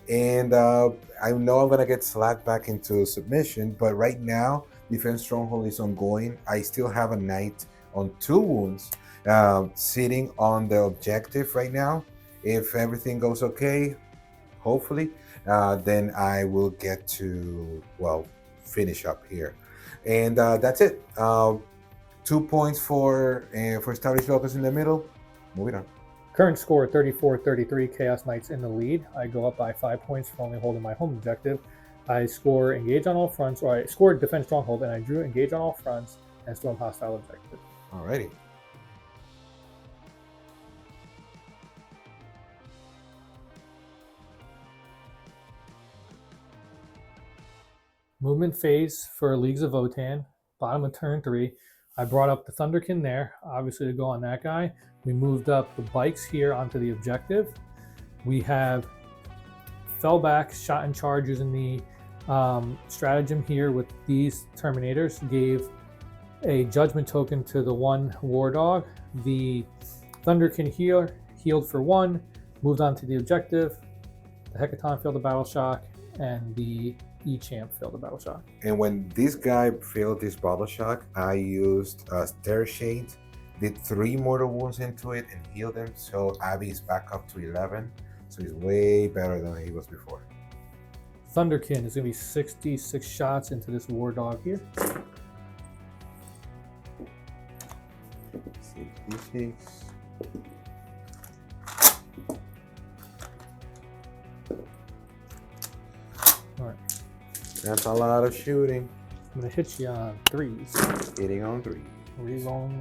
And I know I'm going to get slapped back into submission, but right now, Defense Stronghold is ongoing. I still have a knight on 2 wounds sitting on the objective right now. If everything goes okay, hopefully, then I will get to, well, finish up here. And that's it. 2 points for established locus in the middle. Moving on. Current score 34-33. Chaos Knights in the lead. I go up by 5 points for only holding my home objective. I score engage on all fronts, or I scored defense stronghold, and I drew engage on all fronts and storm hostile objective. Alrighty. Movement phase for Leagues of Votann. Bottom of turn 3. I brought up the Thunderkin there, obviously to go on that guy. We moved up the bikes here onto the objective. We have fell back, shot and charge using the stratagem here with these Terminators. Gave a judgment token to the one War Dog. The Thunderkin here healed for 1, moved on to the objective. The Hecaton failed the battle shock, and the E-Champ failed the battle shock. And when this guy failed this battle shock, I used Stair Shade, did 3 mortal wounds into it, and healed him. So Abby's back up to 11. So he's way better than he was before. Thunderkin is going to be 66 shots into this War Dog here. 66. All right. That's a lot of shooting. I'm going to hit you on 3s. Hitting on 3. 3s on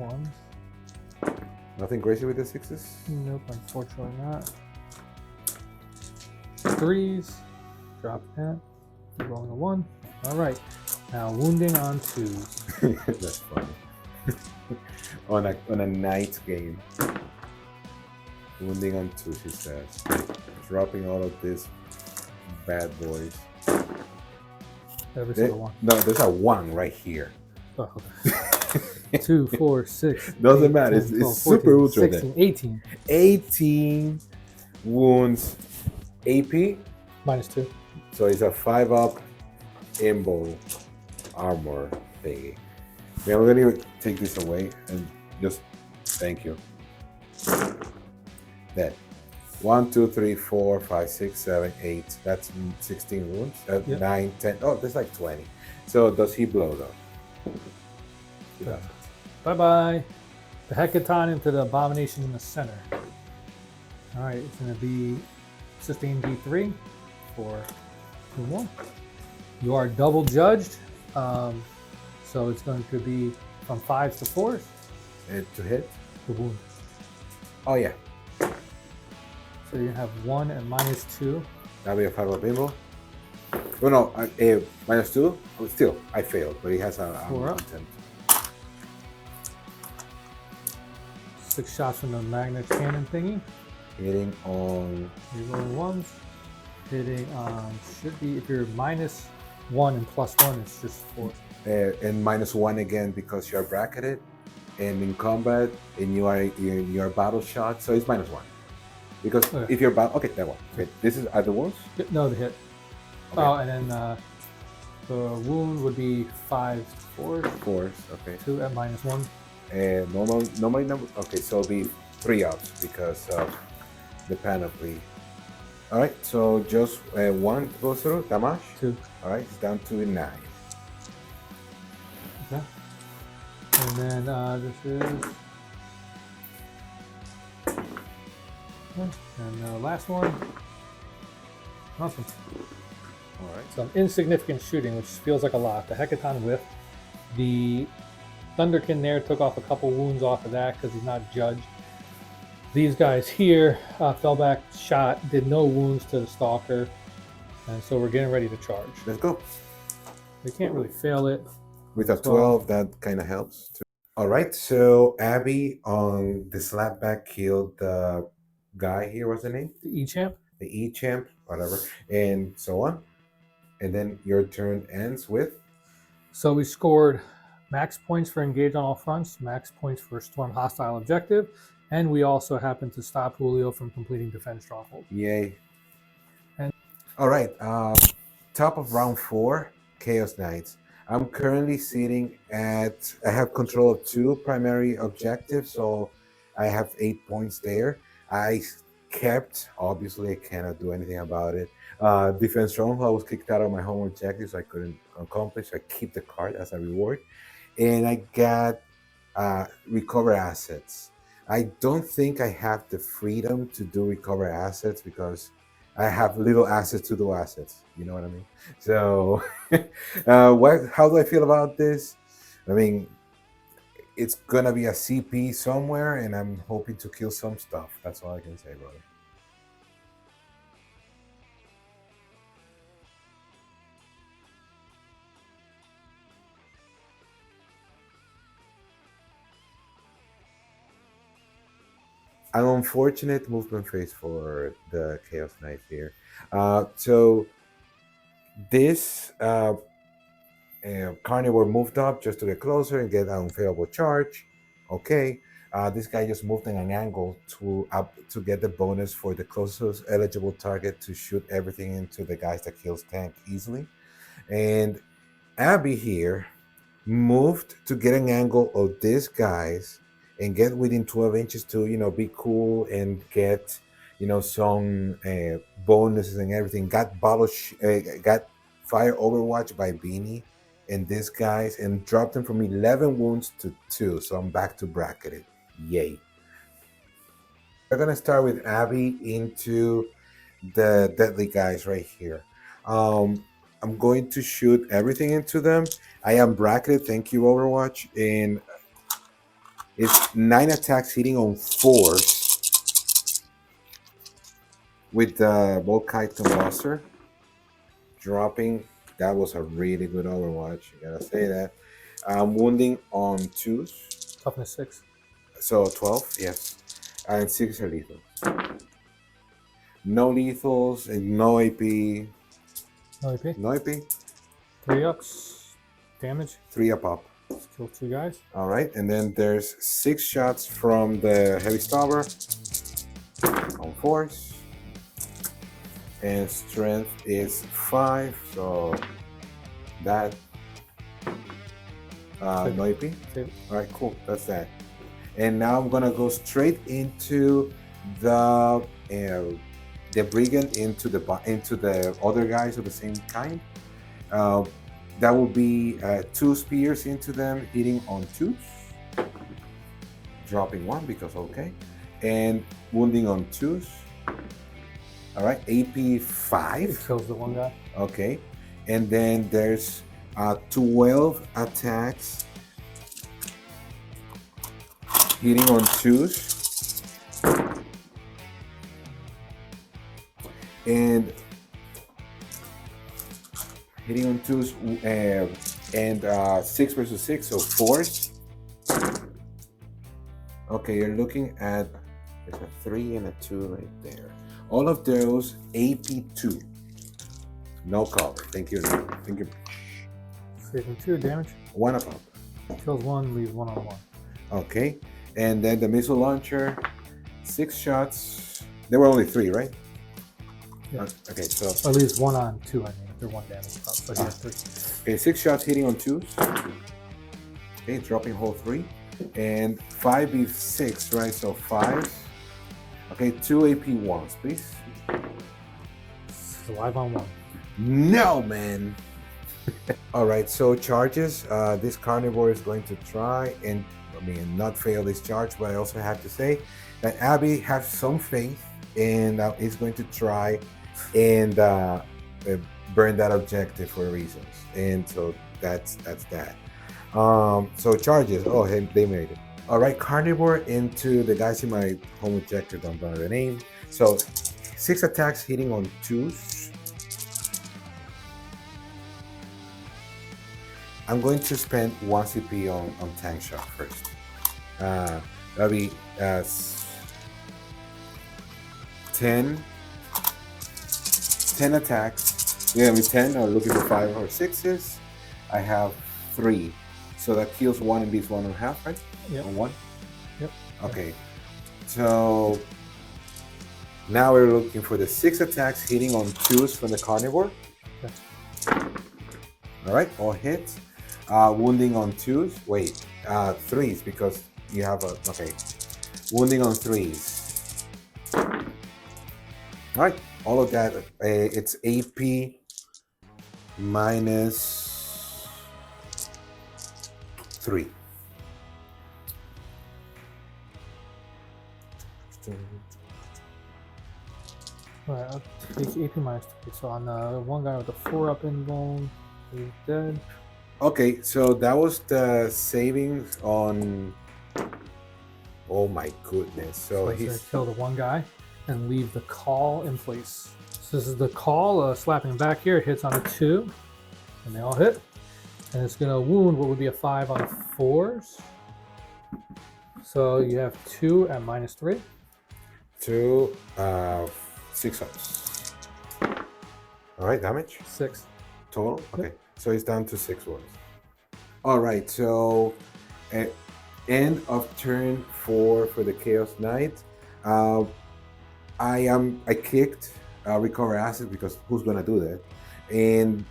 1s. Nothing crazy with the 6s? Nope, unfortunately not. 3s. Drop that. Keep rolling a 1. All right. Now wounding on 2s. That's funny. on a night game. Wounding on 2, he says. Dropping all of these bad boys. Every single one. No, there's a 1 right here. Oh, okay. 2, 4, 6. Doesn't 8, matter. 10, 12, It's 14, super ultra 16, there. 18. 18 wounds. AP. -2. So it's a 5-up Imbo armor thingy. Yeah, we're gonna take this away and just thank you. That 1, 2, 3, 4, 5, 6, 7, 8. That's 16 wounds. Yep. 9, 10. Oh, there's like 20. So does he blow though? He doesn't. Bye-bye. The Hecaton into the Abomination in the center. All right, it's going to be sustain D3 for 2 more. You are double judged, so it's going to be from 5s to 4s. To hit. The wound. Oh yeah. So you're gonna have 1 and -2. That'll be a 5 bimbo. Oh no, -2. Oh, still, I failed, but he has a 4 up. attempt. 6 shots from the magnet cannon thingy. Hitting on. You're rolling 1s. Hitting on should be, if you're -1 and +1, it's just 4. And -1 again because you're bracketed, and in combat, and you are battle shot, so it's -1. Because if you're okay, that one. Okay, this is at the wounds. No, the hit. Okay. Oh, and then the wound would be 5 4s. 4s, okay. 2 at -1. Normally number. Okay, so it'll be 3 ups because of the panoply. All right, so just 1 goes through damage. 2. All right, it's down to 9. Okay. And then this is. And the last one. Awesome. All right. Some insignificant shooting, which feels like a lot. The Hecaton whiff. The Thunderkin there took off a couple wounds off of that because he's not judged. These guys here fell back, shot, did no wounds to the Stalker. And so we're getting ready to charge. Let's go. They can't really fail it. With a 12, that kind of helps too. All right, so Abby on the slapback killed the guy here. What's the name? The E-Champ. The E-Champ, whatever, and so on. And then your turn ends with? So we scored max points for engage on all fronts, max points for storm hostile objective, and we also happened to stop Julio from completing defense stronghold. Yay. And all right, top of round 4, Chaos Knights. I'm currently sitting at, I have control of 2 primary objectives, so I have 8 points there. I kept, obviously I cannot do anything about it. Defense stronghold, I was kicked out of my home objective, so I couldn't accomplish. I keep the card as a reward. And I got recover assets. I don't think I have the freedom to do recover assets because I have little assets to do assets. You know what I mean? So, how do I feel about this? I mean, it's gonna be a CP somewhere, and I'm hoping to kill some stuff. That's all I can say, brother. An unfortunate movement phase for the Chaos Knight here. So this carnivore moved up just to get closer and get an unfavorable charge. Okay, this guy just moved in an angle to get the bonus for the closest eligible target to shoot everything into the guys that kills tank easily. And Abby here moved to get an angle of these guys and get within 12 inches to, be cool and get, some bonuses and everything. Got got fire overwatch by Beanie and these guys and dropped them from 11 wounds to 2. So I'm back to bracketed. Yay. We're going to start with Abby into the deadly guys right here. I'm going to shoot everything into them. I am bracketed. Thank you, Overwatch. And it's 9 attacks hitting on 4s with the Volkite Combustor. Dropping. That was a really good Overwatch. You gotta say that. Wounding on 2s. Toughness 6. So 12, yes. And 6 are lethal. No lethals and no AP. No AP. No AP. 3 ups. Damage. 3 up. Kill 2 guys. All right, and then there's 6 shots from the heavy stabber on 4s, and strength is 5, so that no AP. All right, cool. That's that. And now I'm gonna go straight into the brigand into the other guys of the same kind. That will be 2 spears into them, hitting on 2s, dropping 1 because okay, and wounding on 2s. All right, AP 5. It kills the one guy. Okay, and then there's 12 attacks hitting on twos, and hitting on twos, and 6 versus 6, so fours. Okay, you're looking at, there's a 3 and a 2 right there. All of those AP2. No cover. Thank you. Thank you. Saving 2 damage. One above. Kills 1, leaves 1 on 1. Okay, and then the missile launcher, 6 shots. There were only 3, right? Yeah. Okay, so. Or at least 1 on 2, I mean, if they're 1 damage. But he has 3. Okay, 6 shots hitting on 2s. Okay, dropping whole 3. And 5v6, right? So 5s. Okay, 2 AP1s, please. So 5 on 1. No, man. All right, so charges. This carnivore is going to try and, not fail this charge, but I also have to say that Abby has some faith and is going to try and burn that objective for reasons. And so that's that. So charges. Oh, hey, they made it. All right, carnivore into the guys in my home objective. Don't know the name. So 6 attacks hitting on 2s. I'm going to spend 1 CP on tank shot first. That'll be 10 attacks. Yeah, with 10, I'm looking for 5 or 6s. I have 3. So that kills 1 and leaves 1.5, right? Yep. On 1? Yep. Okay. So now we're looking for the 6 attacks hitting on 2s from the carnivore. Okay. All right, all hits. Wounding on 2s. Wait, 3s because you have a, okay. Wounding on 3s. All right, all of that, it's AP minus 3. Alright, I'll take AP minus 3. So on the one guy with the 4 up in bone, he's dead. Okay, so that was the savings on. Oh my goodness! So he's he's gonna kill the one guy and leave the call in place. So this is the call, slapping back here. It hits on a 2, and they all hit. And it's gonna wound what would be a 5 on 4s. So you have 2 at minus 3. 2, 6 ups. All right, damage 6 total. Okay, so it's down to 6 wounds. All right, so end of turn 4 for the Chaos Knight. I kicked recover asset because who's gonna do that? And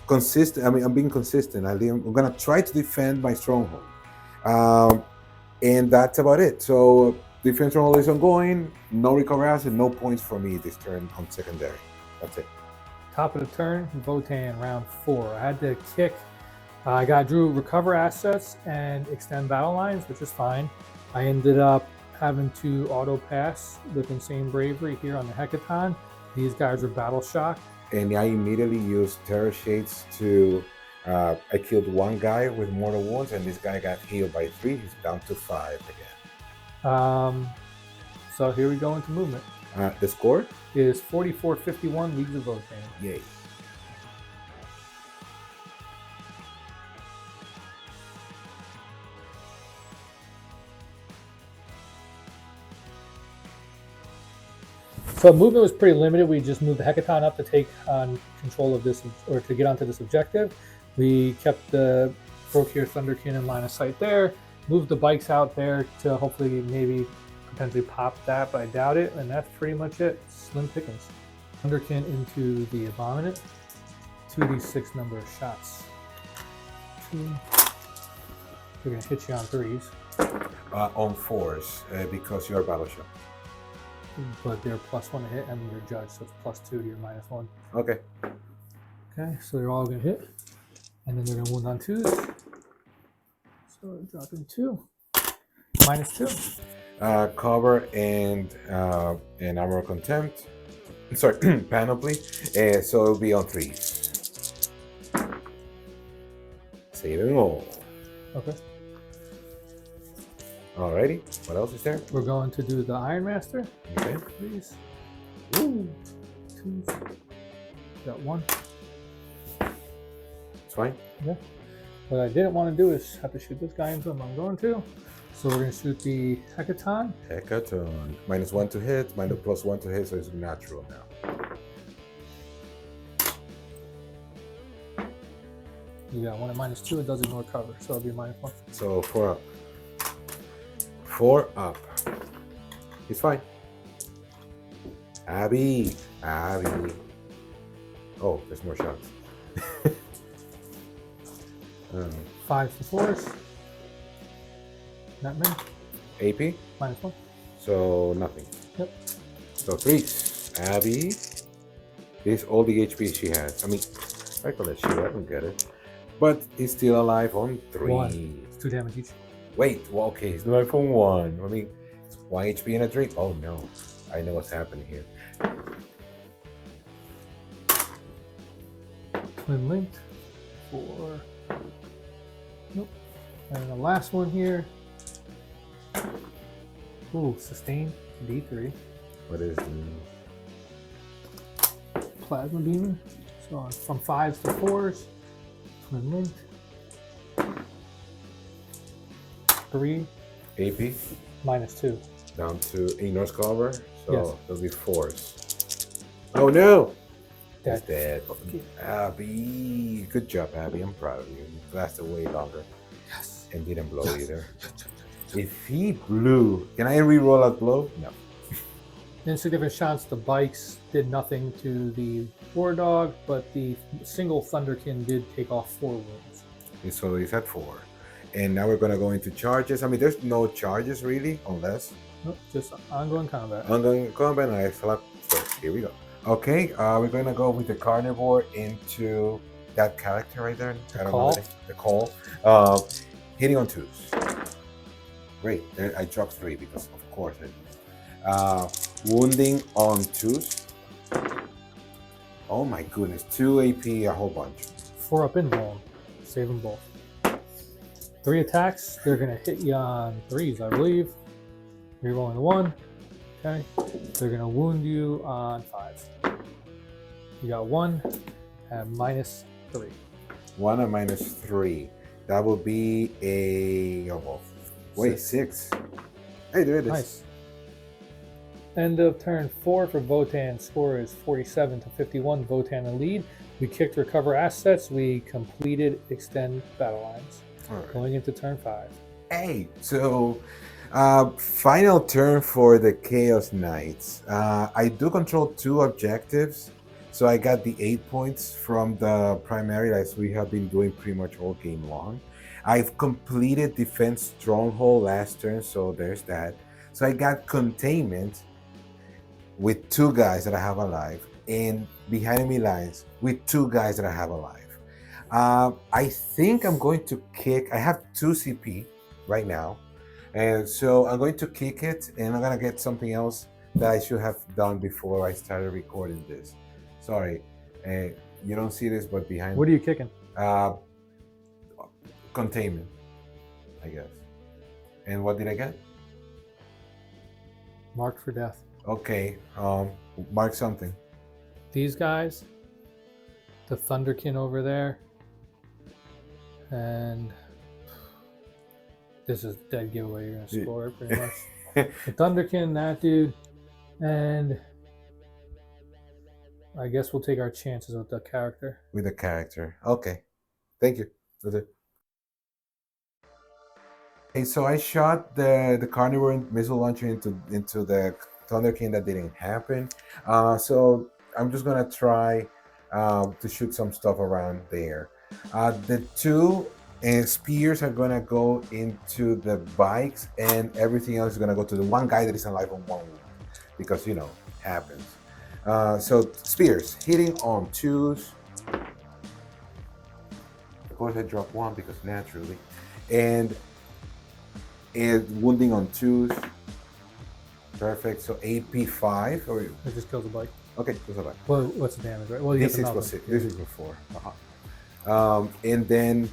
consistent. I'm being consistent. I'm gonna try to defend my stronghold, and that's about it. So defense stronghold is ongoing. No recover asset. No points for me this turn on secondary. That's it. Top of the turn, Votann, round 4. I had to kick. I drew recover assets and extend battle lines, which is fine. I ended up having to auto pass with insane bravery here on the Hecaton. These guys are battle shocked. And I immediately used Terror Shades to. I killed 1 guy with mortal wounds, and this guy got healed by 3. He's down to 5 again. So here we go into movement. The score is 44-51 Leagues of Votann. Yay. So movement was pretty limited. We just moved the Hecaton up to take on control of this, or to get onto this objective. We kept the Brokir Thunderkin in line of sight there. Moved the bikes out there to hopefully maybe potentially pop that, but I doubt it. And that's pretty much it. Slim pickings. Thunderkin into the Abominant. 2d6 number of shots. 2. They're going to hit you on 3s. On 4s because you're battle shock. But they're +1 to hit, and you're judged, so it's +2 to your -1. Okay. Okay, so they're all going to hit. And then they're going to wound on 2s. So dropping 2. -2. Cover and armor contempt. Sorry, panoply. So it'll be on 3s. Save them all. Okay. Alrighty. What else is there? We're going to do the Iron Master. Okay. Please. Woo. 2. Got 1. It's fine. Yeah. What I didn't want to do is have to shoot this guy into him. I'm going to. So we're going to shoot the Hecaton. Hecaton. -1 to hit, +1 to hit, so it's natural now. You got 1 at -2. It does ignore cover, so it'll be -1. So 4 up. 4 up. He's fine. Abby. Oh, there's more shots. 5 to 4s. Not many. AP. -1. So nothing. Yep. So 3s. Abby. This is all the HP she has. I mean, I call that shit. I don't get it. But he's still alive on 3. 1. It's 2 damage each. Wait, well, okay, he's alive on 1. I mean, it's 1 HP and a drink. Oh no, I know what's happening here. Twin linked. 4. Nope. And the last one here. Ooh, sustain. D3. What is the Plasma beamer. So from 5s to 4s. Twin linked. 3. AP? -2. Down to ignores cover, so Yes. there'll be 4s. Oh no! He's Dead. dead. Abby, good job, Abby. I'm proud of you. You lasted way longer Yes. and didn't blow either. If he blew, can I re-roll out blow? No. Insignificant shots. The bikes did nothing to the war dog, but the single Thunderkin did take off 4 wounds. So he's at 4. And now we're gonna go into charges. I mean, there's no charges really, unless Nope, just ongoing combat. ongoing combat. And I select first. Here we go. Okay, we're gonna go with the carnivore into that character right there. The I don't call? know the call. Hitting on 2s. Great. There, I dropped 3 because of course I did. Wounding on 2s. Oh my goodness, 2 AP, a whole bunch. 4 up invuln. Save them both. 3 attacks. They're gonna hit you on 3s, I believe. Rerolling the 1. Okay. They're gonna wound you on 5s. You got 1 at -3. 1 and -3. That will be a well, wait, 6. Hey, there it is. Nice. End of turn 4 for Votann. Score is 47 to 51. Votann in lead. We kicked recover assets. We completed extend battle lines. All right. Going into turn 5. Hey, so final turn for the Chaos Knights. I do control 2 objectives, so I got the 8 points from the primary as we have been doing pretty much all game long. I've completed Defense Stronghold last turn, so there's that. So I got Containment with 2 guys that I have alive, and behind enemy lines with 2 guys that I have alive. I think I'm going to kick. I have 2 CP right now, and so I'm going to kick it, and I'm gonna get something else that I should have done before I started recording this. Sorry, you don't see this, but behind What are you kicking? Containment, I guess. And what did I get? Marked for death. Okay, mark something. These guys, the Thunderkin over there, and this is dead giveaway. You're gonna score it pretty much. The Thunderkin, that dude, and I guess we'll take our chances with the character. With the character. Okay, thank you. That's it. Okay, so I shot the carnivore missile launcher into the Thunderkin. That didn't happen. So I'm just gonna try to shoot some stuff around there. The 2 spears are gonna go into the bikes, and everything else is gonna go to the 1 guy that is alive on 1 wound, because you know happens. So spears hitting on 2s. Of course, I dropped 1 because naturally, and wounding on 2s. Perfect. So AP 5 or It just kills the bike. okay, that's all right. Well, what's the damage, right? Well, you This get the is mouth. 6. This is 4. And then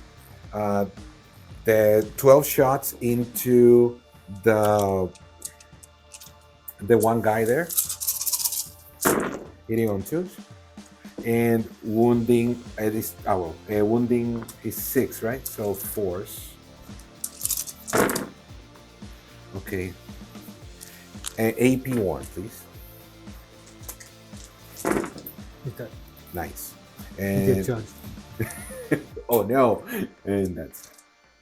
the 12 shots into the one guy there hitting on twos, and wounding is wounding is 6, right? So force. Okay, and AP1, please. He's dead. Nice. He did And judge. oh no, and that's.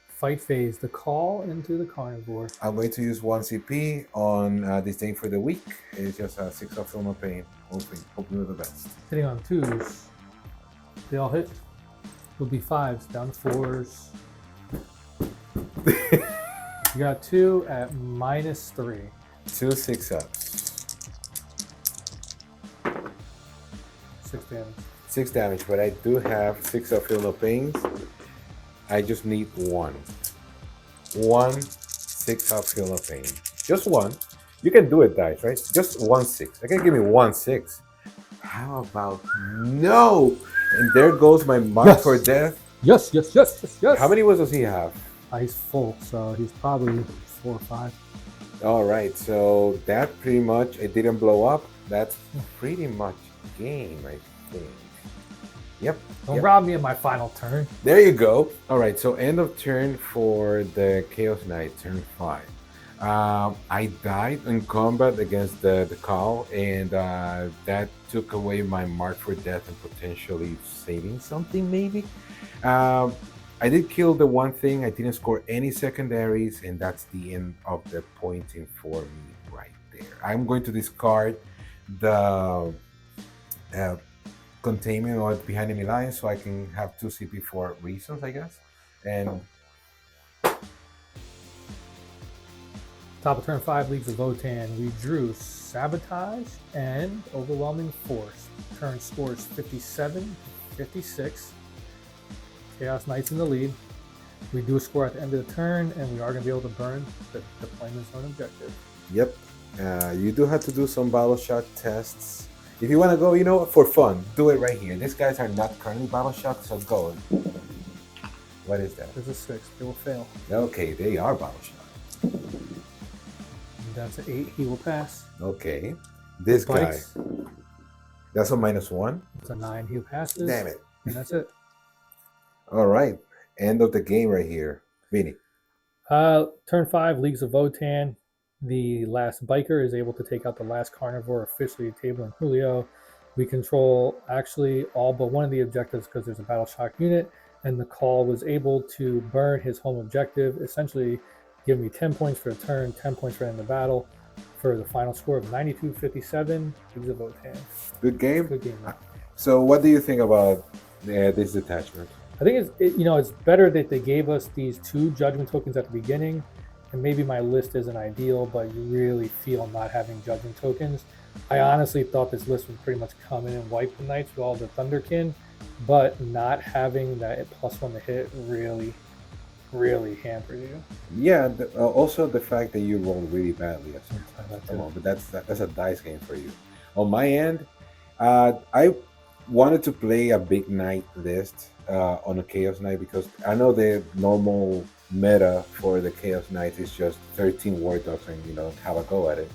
Fight phase, the call into the carnivore. I'm going to use 1 CP on this thing for the week. It's just a 6 of film of pain. Hoping for the best. Hitting on twos. They all hit. Will be fives, down to fours. You got 2 at -3. 2 6-ups. 6 damage. 6 damage, but I do have 6 of film of pains. I just need 1. 1 6 of film of pain. Just 1. You can do it, dice, right? Just 1 6. I can give me 1 6. How about no? And there goes my mark Yes. for death. Yes. How many was does he have? He's full, so he's probably 4 or 5. All right, so that pretty much, it didn't blow up. That's pretty much game, I think. Yep. Don't rob me of my final turn. There you go. All right, so end of turn for the Chaos Knight, turn 5. I died in combat against the cow, and that took away my mark for death and potentially saving something, maybe. I did kill the one thing. I didn't score any secondaries, and that's the end of the pointing for me right there. I'm going to discard the containment or behind enemy lines so I can have 2 CP for reasons, I guess. And Top of turn 5, Leagues of Votann. We drew Sabotage and Overwhelming Force. Turn scores 57, 56. Chaos Knight's in the lead. We do score at the end of the turn, and we are going to be able to burn the deployment zone objective. yep, you do have to do some battle shot tests. If you want to go, for fun, do it right here. These guys are not currently battle shocked, so go. What is that? There's a 6. They will fail. Okay, they are battle shocked. And that's an 8. He will pass. Okay, this guy, Spikes. that's a -1. It's a 9. He passes. Damn it. And that's it. All right, end of the game right here. Vinny. Turn 5, Leagues of Votann. The last biker is able to take out the last carnivore, officially Table and Julio. We control actually all but one of the objectives because there's a battle shock unit, and the call was able to burn his home objective, essentially give me 10 points for a turn, 10 points for end of battle, for the final score of 92-57. Leagues of Votann. Good game. Good game. So, what do you think about this detachment? I think it's better that they gave us these 2 judgment tokens at the beginning, and maybe my list isn't ideal, but you really feel not having judgment tokens. I honestly thought this list would pretty much come in and wipe the Knights with all the Thunderkin, but not having that +1 to hit really hampered you. Yeah, also the fact that you rolled really badly. That's Come it. on, but that's a dice game for you. On my end, I wanted to play a big knight list on a Chaos Knight because I know the normal meta for the Chaos Knight is just 13 War Dogs and have a go at it.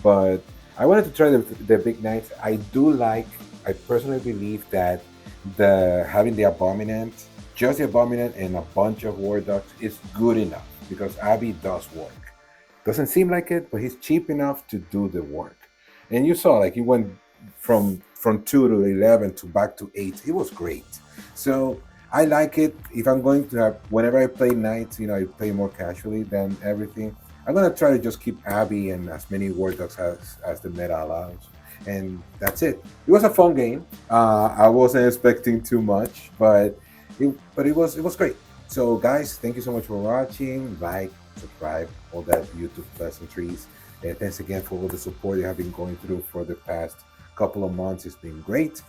But I wanted to try the big knights. I personally believe that having the Abominant, just the Abominant and a bunch of War Dogs is good enough because Abby does work. Doesn't seem like it, but he's cheap enough to do the work. And you saw, like, he went from 2 to 11 to back to 8. It was great. So I like it. If I'm going to have, whenever I play knights, I play more casually than everything. I'm gonna try to just keep Abby and as many War Dogs as the meta allows. And that's it. It was a fun game. I wasn't expecting too much, but it was great. So guys, thank you so much for watching. Like, subscribe, all that YouTube pleasantries. And thanks again for all the support you have been going through for the past couple of months. It's been great.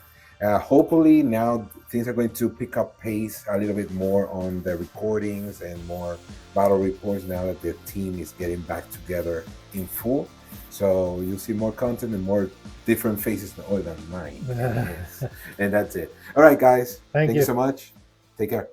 Hopefully now things are going to pick up pace a little bit more on the recordings and more battle reports now that the team is getting back together in full. So you'll see more content and more different faces than mine. And that's it. All right, guys. Thank Thank you. you so much. Take care.